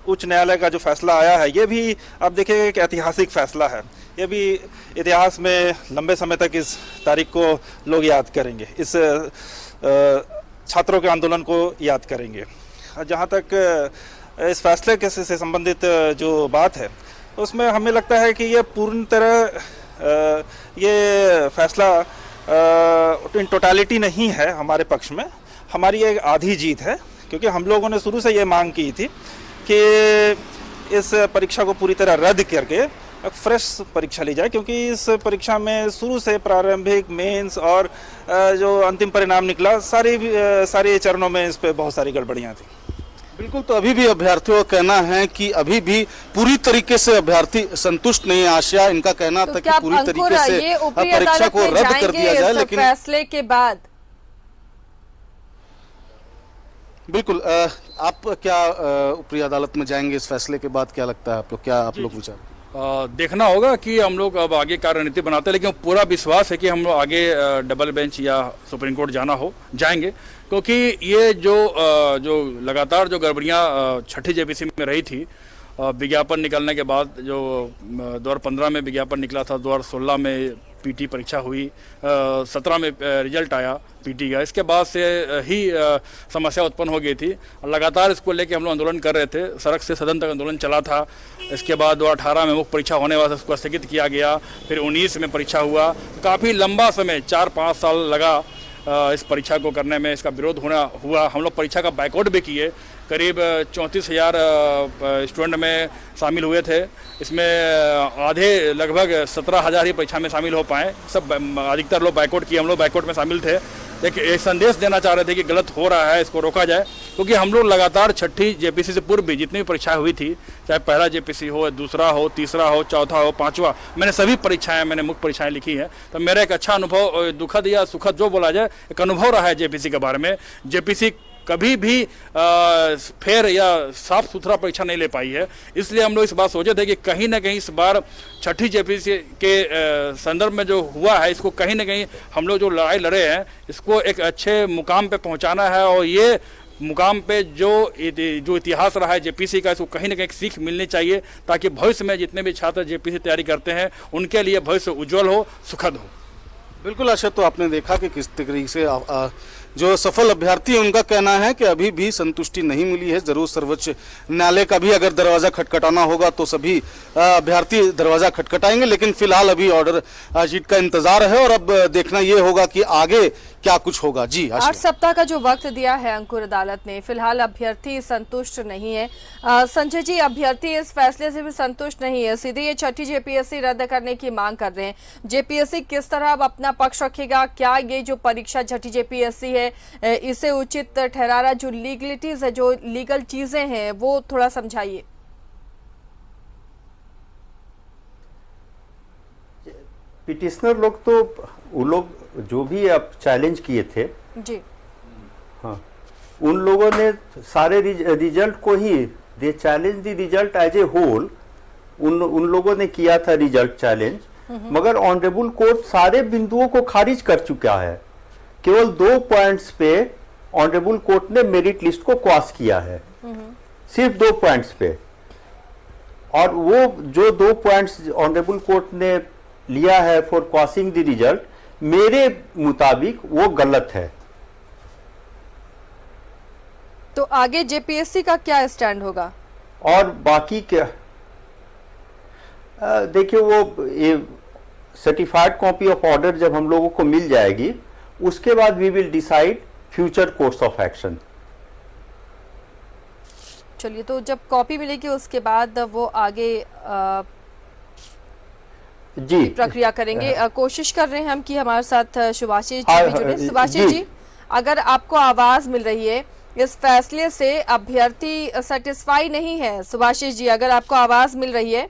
उच्च न्यायालय का जो फैसला आया है, ये भी आप देखिएगा एक ऐतिहासिक फैसला है। ये भी इतिहास में लंबे समय तक इस तारीख को लोग याद करेंगे, इस छात्रों के आंदोलन को याद करेंगे। जहाँ तक इस फैसले के से संबंधित जो बात है, उसमें हमें लगता है कि ये पूर्ण तरह ये फैसला इन टोटालिटी नहीं है हमारे पक्ष में। हमारी एक आधी जीत है, क्योंकि हम लोगों ने शुरू से ये मांग की थी कि इस परीक्षा को पूरी तरह रद्द करके एक फ्रेश परीक्षा ली जाए, क्योंकि इस परीक्षा में शुरू से प्रारंभिक, मेंस और जो अंतिम परिणाम निकला, सारे चरणों में इस पे बहुत सारी गड़बड़ियां थी। बिल्कुल, तो अभी भी अभ्यर्थियों का कहना है कि अभी भी पूरी तरीके से अभ्यर्थी संतुष्ट नहीं है। आशा, इनका कहना था कि पूरी तरीके से परीक्षा को रद्द कर दिया जाए, लेकिन फैसले के बाद बिल्कुल आप क्या ऊपरी अदालत में जाएंगे इस फैसले के बाद? क्या लगता है आप लोग, क्या आप लोग विचार? देखना होगा कि हम लोग अब आगे क्या रणनीति बनाते हैं, लेकिन पूरा विश्वास है कि हम लोग आगे डबल बेंच या सुप्रीम कोर्ट जाएंगे, क्योंकि ये जो लगातार जो गड़बड़ियाँ छठी जेपीसी में रही थी, विज्ञापन निकलने के बाद, जो 2015 में विज्ञापन निकला था, 2016 में पीटी परीक्षा हुई, 17 में रिजल्ट आया पीटी का, इसके बाद से ही समस्या उत्पन्न हो गई थी। लगातार इसको लेके हम लोग आंदोलन कर रहे थे, सड़क से सदन तक आंदोलन चला था। इसके बाद 2018 में मुख्य परीक्षा होने वाला था, उसको स्थगित किया गया। फिर 19 में परीक्षा हुआ। काफ़ी लंबा समय 4-5 साल लगा इस परीक्षा को करने में, इसका विरोध हुआ। हम लोग परीक्षा का बाइकआउट भी किए। करीब 34,000 स्टूडेंट में शामिल हुए थे। इसमें आधे लगभग 17,000 ही परीक्षा में शामिल हो पाए। सब अधिकतर लोग बाइकआउट किए, हम लोग बाइकआउट में शामिल थे। लेकिन एक संदेश देना चाह रहे थे कि गलत हो रहा है, इसको रोका जाए, क्योंकि हम लोग लगातार छठी जेपीसी से पूर्व भी जितनी भी परीक्षाएं हुई थी, चाहे पहला जेपीसी हो, दूसरा हो, तीसरा हो, चौथा हो, पांचवा, मैंने सभी परीक्षाएं, मैंने मुख्य परीक्षाएं लिखी हैं। तो मेरा एक अच्छा अनुभव, दुखद या सुखद जो बोला जाए, एक अनुभव रहा है जेपीसी के बारे में। जेपीसी कभी भी फेयर या साफ सुथरा परीक्षा नहीं ले पाई है। इसलिए हम लोग इस बात सोचे थे कि कहीं ना कहीं इस बार छठी जेपीसी के संदर्भ में जो हुआ है, इसको कहीं ना कहीं हम लोग जो लड़ाई लड़े हैं, इसको एक अच्छे मुकाम पे पहुंचाना है। और ये मुकाम पे जो इतिहास रहा है जेपीसी का, इसको कहीं ना कहीं सीख मिलनी चाहिए, ताकि भविष्य में जितने भी छात्र जेपीसी तैयारी करते हैं, उनके लिए भविष्य उज्जवल हो, सुखद हो। बिल्कुल आशा, तो आपने देखा कि किस तरीके से जो सफल अभ्यर्थी है उनका कहना है कि अभी भी संतुष्टि नहीं मिली है। जरूर सर्वोच्च न्यायालय का भी अगर दरवाजा खटखटाना होगा तो सभी अभ्यर्थी दरवाजा खटखटाएंगे, लेकिन फिलहाल अभी ऑर्डर शीट का इंतजार है और अब देखना ये होगा कि आगे क्या कुछ होगा। जी, 8 सप्ताह का जो वक्त दिया है अंकुर अदालत ने, फिलहाल अभ्यर्थी संतुष्ट नहीं है। संजय जी, अभ्यर्थी इस फैसले से भी संतुष्ट नहीं है, सीधे ये छठी जेपीएससी रद्द करने की मांग कर रहे हैं। जेपीएससी किस तरह अब अपना पक्ष रखेगा? क्या ये जो परीक्षा छठी जेपीएससी है, इसे उचित ठहरा रहा? जो लीगलिटीज है, जो लीगल चीजें हैं, वो थोड़ा समझाइए। पिटिशनर लोग तो, वो लोग जो भी अब चैलेंज किए थे जी, हाँ, उन लोगों ने सारे रिजल्ट को ही, they challenge the result as a whole, उन लोगों ने किया था रिजल्ट चैलेंज, मगर ऑनरेबल कोर्ट सारे बिंदुओं को खारिज कर चुका है। केवल 2 पॉइंट्स पे ऑनरेबल कोर्ट ने मेरिट लिस्ट को क्रॉस किया है, सिर्फ 2 पॉइंट्स पे। और वो जो 2 पॉइंट्स ऑनरेबल कोर्ट ने लिया है फॉर क्रॉसिंग द रिजल्ट, मेरे मुताबिक वो गलत है। तो आगे जेपीएससी का क्या स्टैंड होगा? और बाकी क्या, देखिए वो ये सर्टिफाइड कॉपी ऑफ ऑर्डर जब हम लोगों को मिल जाएगी उसके बाद we will decide future course of action. चलिए, तो जब कॉपी मिलेगी उसके बाद वो आगे जी प्रक्रिया करेंगे। कोशिश कर रहे हैं हम कि हमारे साथ सुभाषिष जी भी जुड़े। सुभाषिष जी, अगर आपको आवाज मिल रही है, इस फैसले से अभ्यर्थी सेटिस्फाई नहीं है। सुभाषिष जी, अगर आपको आवाज मिल रही है,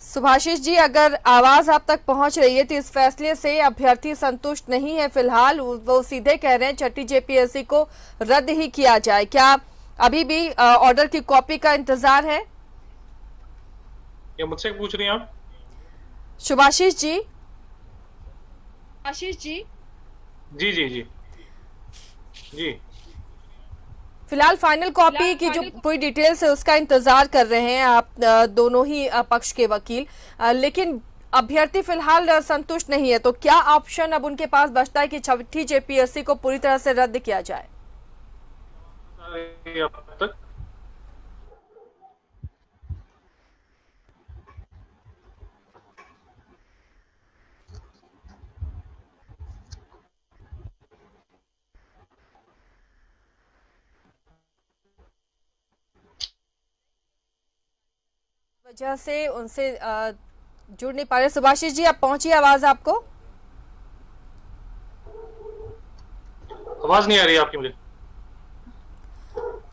सुभाषिष जी अगर आवाज आप तक पहुंच रही है, तो इस फैसले से अभ्यर्थी संतुष्ट नहीं है फिलहाल। वो सीधे कह रहे हैं छठी जेपीएससी को रद्द ही किया जाए। क्या अभी भी ऑर्डर की कॉपी का इंतजार है? ये मुझसे पूछ रही हैं आप? सुभाषिष जी? आशीष जी? जी जी जी जी। फिलहाल फाइनल कॉपी की जो पूरी डिटेल्स है उसका इंतजार कर रहे हैं आप दोनों ही पक्ष के वकील, लेकिन अभ्यर्थी फिलहाल संतुष्ट नहीं है। तो क्या ऑप्शन अब उनके पास बचता है कि छठी जेपीएससी को पूरी तरह से रद्द किया जाए? अब तक वजह से उनसे जुड़ नहीं पा रहे। सुभाषिष जी, अब पहुंची आवाज आपको? आवाज नहीं आ रही है आपकी मुझे।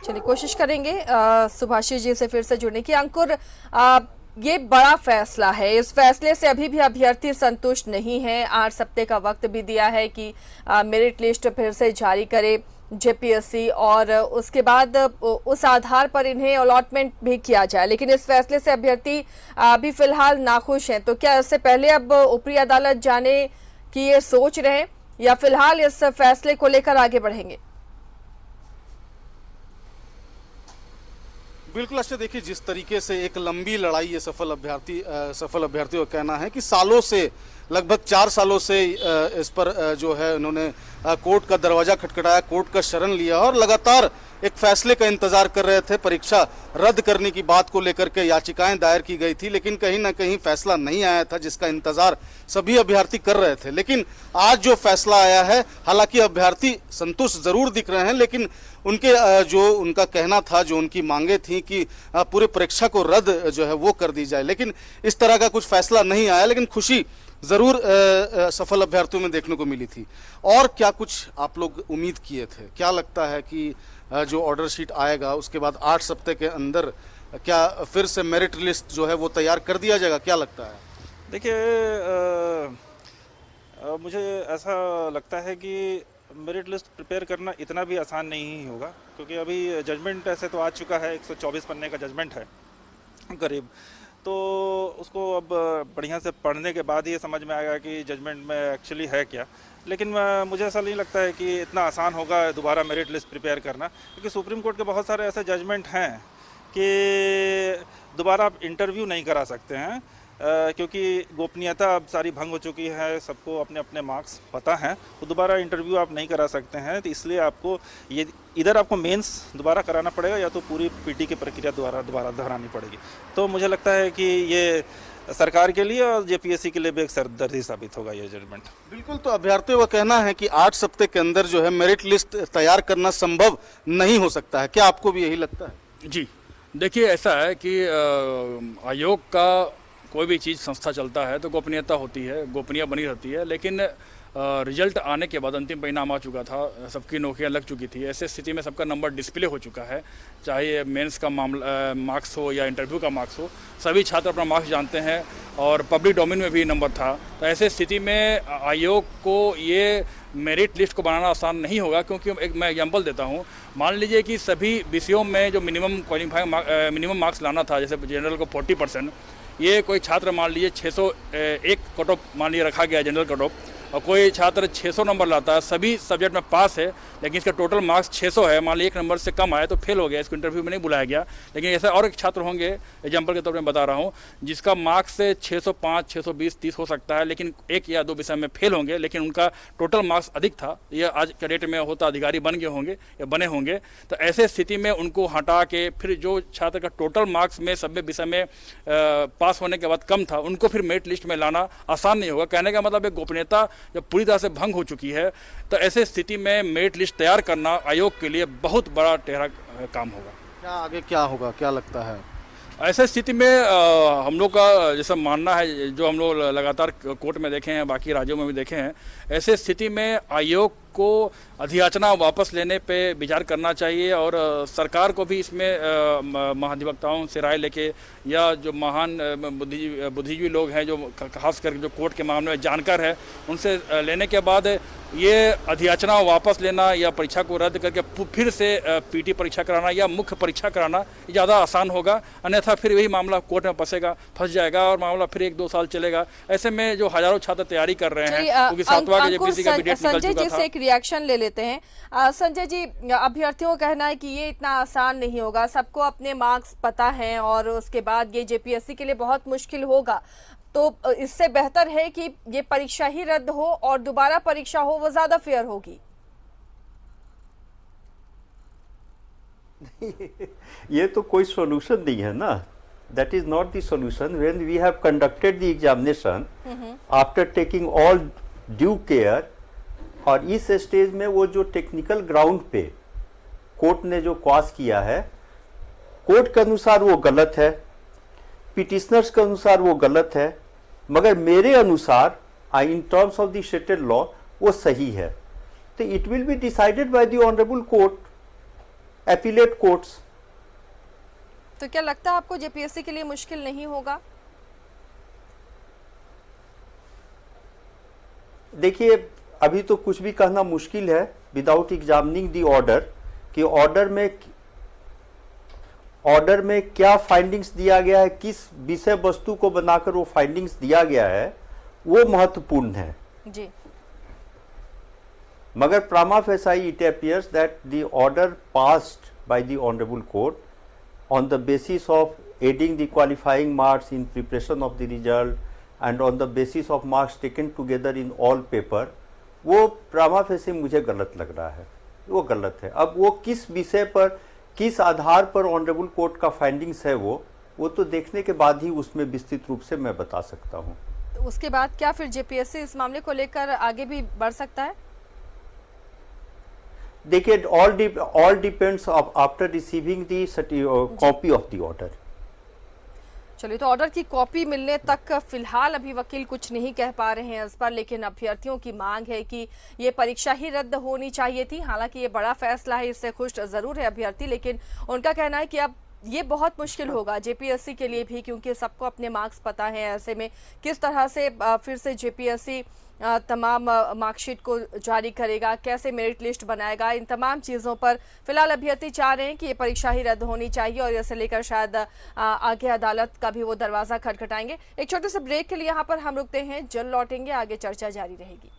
चलिए, कोशिश करेंगे सुभाषिष जी से फिर से जुड़ने की। अंकुर, ये बड़ा फैसला है, इस फैसले से अभी भी अभ्यर्थी संतुष्ट नहीं है। 8 हफ्ते का वक्त भी दिया है कि मेरिट लिस्ट फिर से जारी करे जेपीएससी और उसके बाद उस आधार पर इन्हें अलॉटमेंट भी किया जाए, लेकिन इस फैसले से अभ्यर्थी अभी फिलहाल नाखुश हैं। तो क्या इससे पहले अब ऊपरी अदालत जाने की ये सोच रहे हैं या फिलहाल इस फैसले को लेकर आगे बढ़ेंगे? बिल्कुल अच्छा, देखिए जिस तरीके से एक लंबी लड़ाई ये सफल अभ्यर्थियों का कहना है कि सालों से, लगभग 4 सालों से इस पर जो है उन्होंने कोर्ट का दरवाजा खटखटाया, कोर्ट का शरण लिया और लगातार एक फैसले का इंतजार कर रहे थे। परीक्षा रद्द करने की बात को लेकर के याचिकाएं दायर की गई थी, लेकिन कहीं ना कहीं फैसला नहीं आया था जिसका इंतजार सभी अभ्यर्थी कर रहे थे। लेकिन आज जो फैसला आया है, हालांकि अभ्यर्थी संतुष्ट जरूर दिख रहे हैं, लेकिन उनके जो उनका कहना था, जो उनकी मांगे थी कि पूरी परीक्षा को रद्द जो है वो कर दी जाए, लेकिन इस तरह का कुछ फैसला नहीं आया। लेकिन खुशी जरूर सफल अभ्यर्थियों में देखने को मिली थी। और क्या कुछ आप लोग उम्मीद किए थे? क्या लगता है कि जो ऑर्डर शीट आएगा उसके बाद 8 हफ्ते के अंदर क्या फिर से मेरिट लिस्ट जो है वो तैयार कर दिया जाएगा? क्या लगता है? देखिए, मुझे ऐसा लगता है कि मेरिट लिस्ट प्रिपेयर करना इतना भी आसान नहीं होगा, क्योंकि अभी जजमेंट ऐसे तो आ चुका है, 124 पन्ने का जजमेंट है करीब। तो उसको अब बढ़िया से पढ़ने के बाद ही समझ में आएगा कि जजमेंट में एक्चुअली है क्या। लेकिन मुझे ऐसा नहीं लगता है कि इतना आसान होगा दोबारा मेरिट लिस्ट प्रिपेयर करना, क्योंकि सुप्रीम कोर्ट के बहुत सारे ऐसे जजमेंट हैं कि दोबारा आप इंटरव्यू नहीं करा सकते हैं, क्योंकि गोपनीयता अब सारी भंग हो चुकी है, सबको अपने अपने मार्क्स पता हैं, तो दोबारा इंटरव्यू आप नहीं करा सकते हैं। तो इसलिए आपको ये इधर आपको मेंस दोबारा कराना पड़ेगा या तो पूरी पीटी की प्रक्रिया दोबारा दोहरानी पड़ेगी। तो मुझे लगता है कि ये सरकार के लिए और जेपीएससी के लिए भी एक सरदर्दी साबित होगा ये जजमेंट। बिल्कुल, तो अभ्यर्थियों का कहना है कि 8 हफ्ते के अंदर जो है मेरिट लिस्ट तैयार करना संभव नहीं हो सकता है। क्या आपको भी यही लगता है? जी, देखिए ऐसा है कि आयोग का कोई भी चीज़ संस्था चलता है तो गोपनीयता होती है, गोपनीय बनी रहती है, लेकिन रिजल्ट आने के बाद अंतिम परिणाम आ चुका था, सबकी नौकरियां लग चुकी थी। ऐसे स्थिति में सबका नंबर डिस्प्ले हो चुका है, चाहे मेंस का मामला मार्क्स हो या इंटरव्यू का मार्क्स हो, सभी छात्र अपना मार्क्स जानते हैं और पब्लिक डोमेन में भी नंबर था। तो ऐसे स्थिति में आयोग को ये मेरिट लिस्ट को बनाना आसान नहीं होगा, क्योंकि एक मैं एग्जाम्पल देता हूँ। मान लीजिए कि सभी विषयों में जो मिनिमम मार्क्स लाना था, जैसे जनरल को 40%, ये कोई छात्र मान लीजिए 601 कट ऑफ मान लीजिए रखा गया जनरल कट ऑफ, और कोई छात्र 600 नंबर लाता है, सभी सब्जेक्ट में पास है, लेकिन इसका टोटल मार्क्स 600 है, मान ली 1 नंबर से कम आया तो फेल हो गया, इसको इंटरव्यू में नहीं बुलाया गया। लेकिन ऐसे और एक छात्र होंगे, एग्जाम्पल के तौर पर बता रहा हूँ, जिसका मार्क्स 605, 620, 30 हो सकता है, लेकिन 1 या 2 विषय में फेल होंगे, लेकिन उनका टोटल मार्क्स अधिक था। ये आज के डेट में होता अधिकारी बन गए होंगे या बने होंगे। तो ऐसे स्थिति में उनको हटा के फिर जो छात्र का टोटल मार्क्स में सभी विषय में पास होने के बाद कम था, उनको फिर मेरिट लिस्ट में लाना आसान नहीं होगा। कहने का मतलब है गोपनीयता जब पूरी तरह से भंग हो चुकी है, तो ऐसे स्थिति में मेरिट लिस्ट तैयार करना आयोग के लिए बहुत बड़ा टेढ़ा काम होगा। क्या आगे क्या होगा, क्या लगता है? ऐसे स्थिति में हम लोग का जैसा मानना है, जो हम लोग लगातार कोर्ट में देखे हैं, बाकी राज्यों में भी देखे हैं, ऐसे स्थिति में आयोग को अधियाचना वापस लेने पे विचार करना चाहिए और सरकार को भी इसमें महाधिवक्ताओं से राय लेके या जो महान बुद्धिजीवी लोग हैं, जो खास करके जो कोर्ट के मामले में जानकार है, उनसे लेने के बाद ये अधियाचना वापस लेना या परीक्षा को रद्द करके फिर से पीटी परीक्षा कराना या मुख्य परीक्षा कराना ज़्यादा आसान होगा। अन्यथा फिर वही मामला कोर्ट में फंस जाएगा और मामला फिर 1-2 साल चलेगा। ऐसे में जो हजारों छात्र तैयारी कर रहे हैं, क्योंकि 7वां का जेपीएससी का भी डेट निकल चुका था। एक रिएक्शन ले लेते हैं। संजय जी, अभ्यर्थियों का कहना है कि ये इतना आसान नहीं होगा, सबको अपने मार्क्स पता हैं और उसके बाद ये जेपीएससी के लिए बहुत मुश्किल होगा, तो इससे बेहतर है कि ये परीक्षा ही रद्द हो और दोबारा परीक्षा हो, वो ज्यादा फेयर होगी। ये तो कोई सॉल्यूशन नहीं है ना, that is not the solution. When we have conducted the examination after taking all due care, और इस स्टेज में वो जो टेक्निकल ग्राउंड पे कोर्ट ने जो क्वाश किया है, कोर्ट के अनुसार वो गलत है, पिटिशनर्स के अनुसार वो गलत है, मगर मेरे अनुसार in terms of the stated law वो सही है। तो it will be decided by the honourable court, appellate courts. तो क्या लगता है आपको जेपीएससी के लिए मुश्किल नहीं होगा? देखिए, अभी तो कुछ भी कहना मुश्किल है विदाउट एग्जामिनिंग दी ऑर्डर, कि ऑर्डर में क्या फाइंडिंग्स दिया गया है, किस विषय वस्तु को बनाकर वो फाइंडिंग्स दिया गया है, वो महत्वपूर्ण है जी। मगर prima facie it appears that the order passed by the honorable court on the basis of aiding the qualifying marks in preparation of the result and on the basis of marks taken together in all paper, वो prima facie मुझे गलत लग रहा है, वो गलत है। अब वो किस विषय पर, किस आधार पर ऑनरेबल कोर्ट का फाइंडिंग्स है, वो तो देखने के बाद ही उसमें विस्तृत रूप से मैं बता सकता हूँ। तो उसके बाद क्या फिर जेपीएससी इस मामले को लेकर आगे भी बढ़ सकता है? देखिए, all depends after receiving the copy of the order. चलिए, तो ऑर्डर की कॉपी मिलने तक फिलहाल अभी वकील कुछ नहीं कह पा रहे हैं इस पर, लेकिन अभ्यर्थियों की मांग है कि ये परीक्षा ही रद्द होनी चाहिए थी। हालांकि ये बड़ा फैसला है, इससे खुश जरूर है अभ्यर्थी, लेकिन उनका कहना है कि अब ये बहुत मुश्किल होगा जेपीएससी के लिए भी, क्योंकि सबको अपने मार्क्स पता है। ऐसे में किस तरह से फिर से जेपीएससी तमाम मार्कशीट को जारी करेगा, कैसे मेरिट लिस्ट बनाएगा, इन तमाम चीज़ों पर फिलहाल अभ्यर्थी चाह रहे हैं कि ये परीक्षा ही रद्द होनी चाहिए और इसे लेकर शायद आगे अदालत का भी वो दरवाज़ा खटखटाएंगे। एक छोटे से ब्रेक के लिए यहाँ पर हम रुकते हैं, जल्द लौटेंगे, आगे चर्चा जारी रहेगी।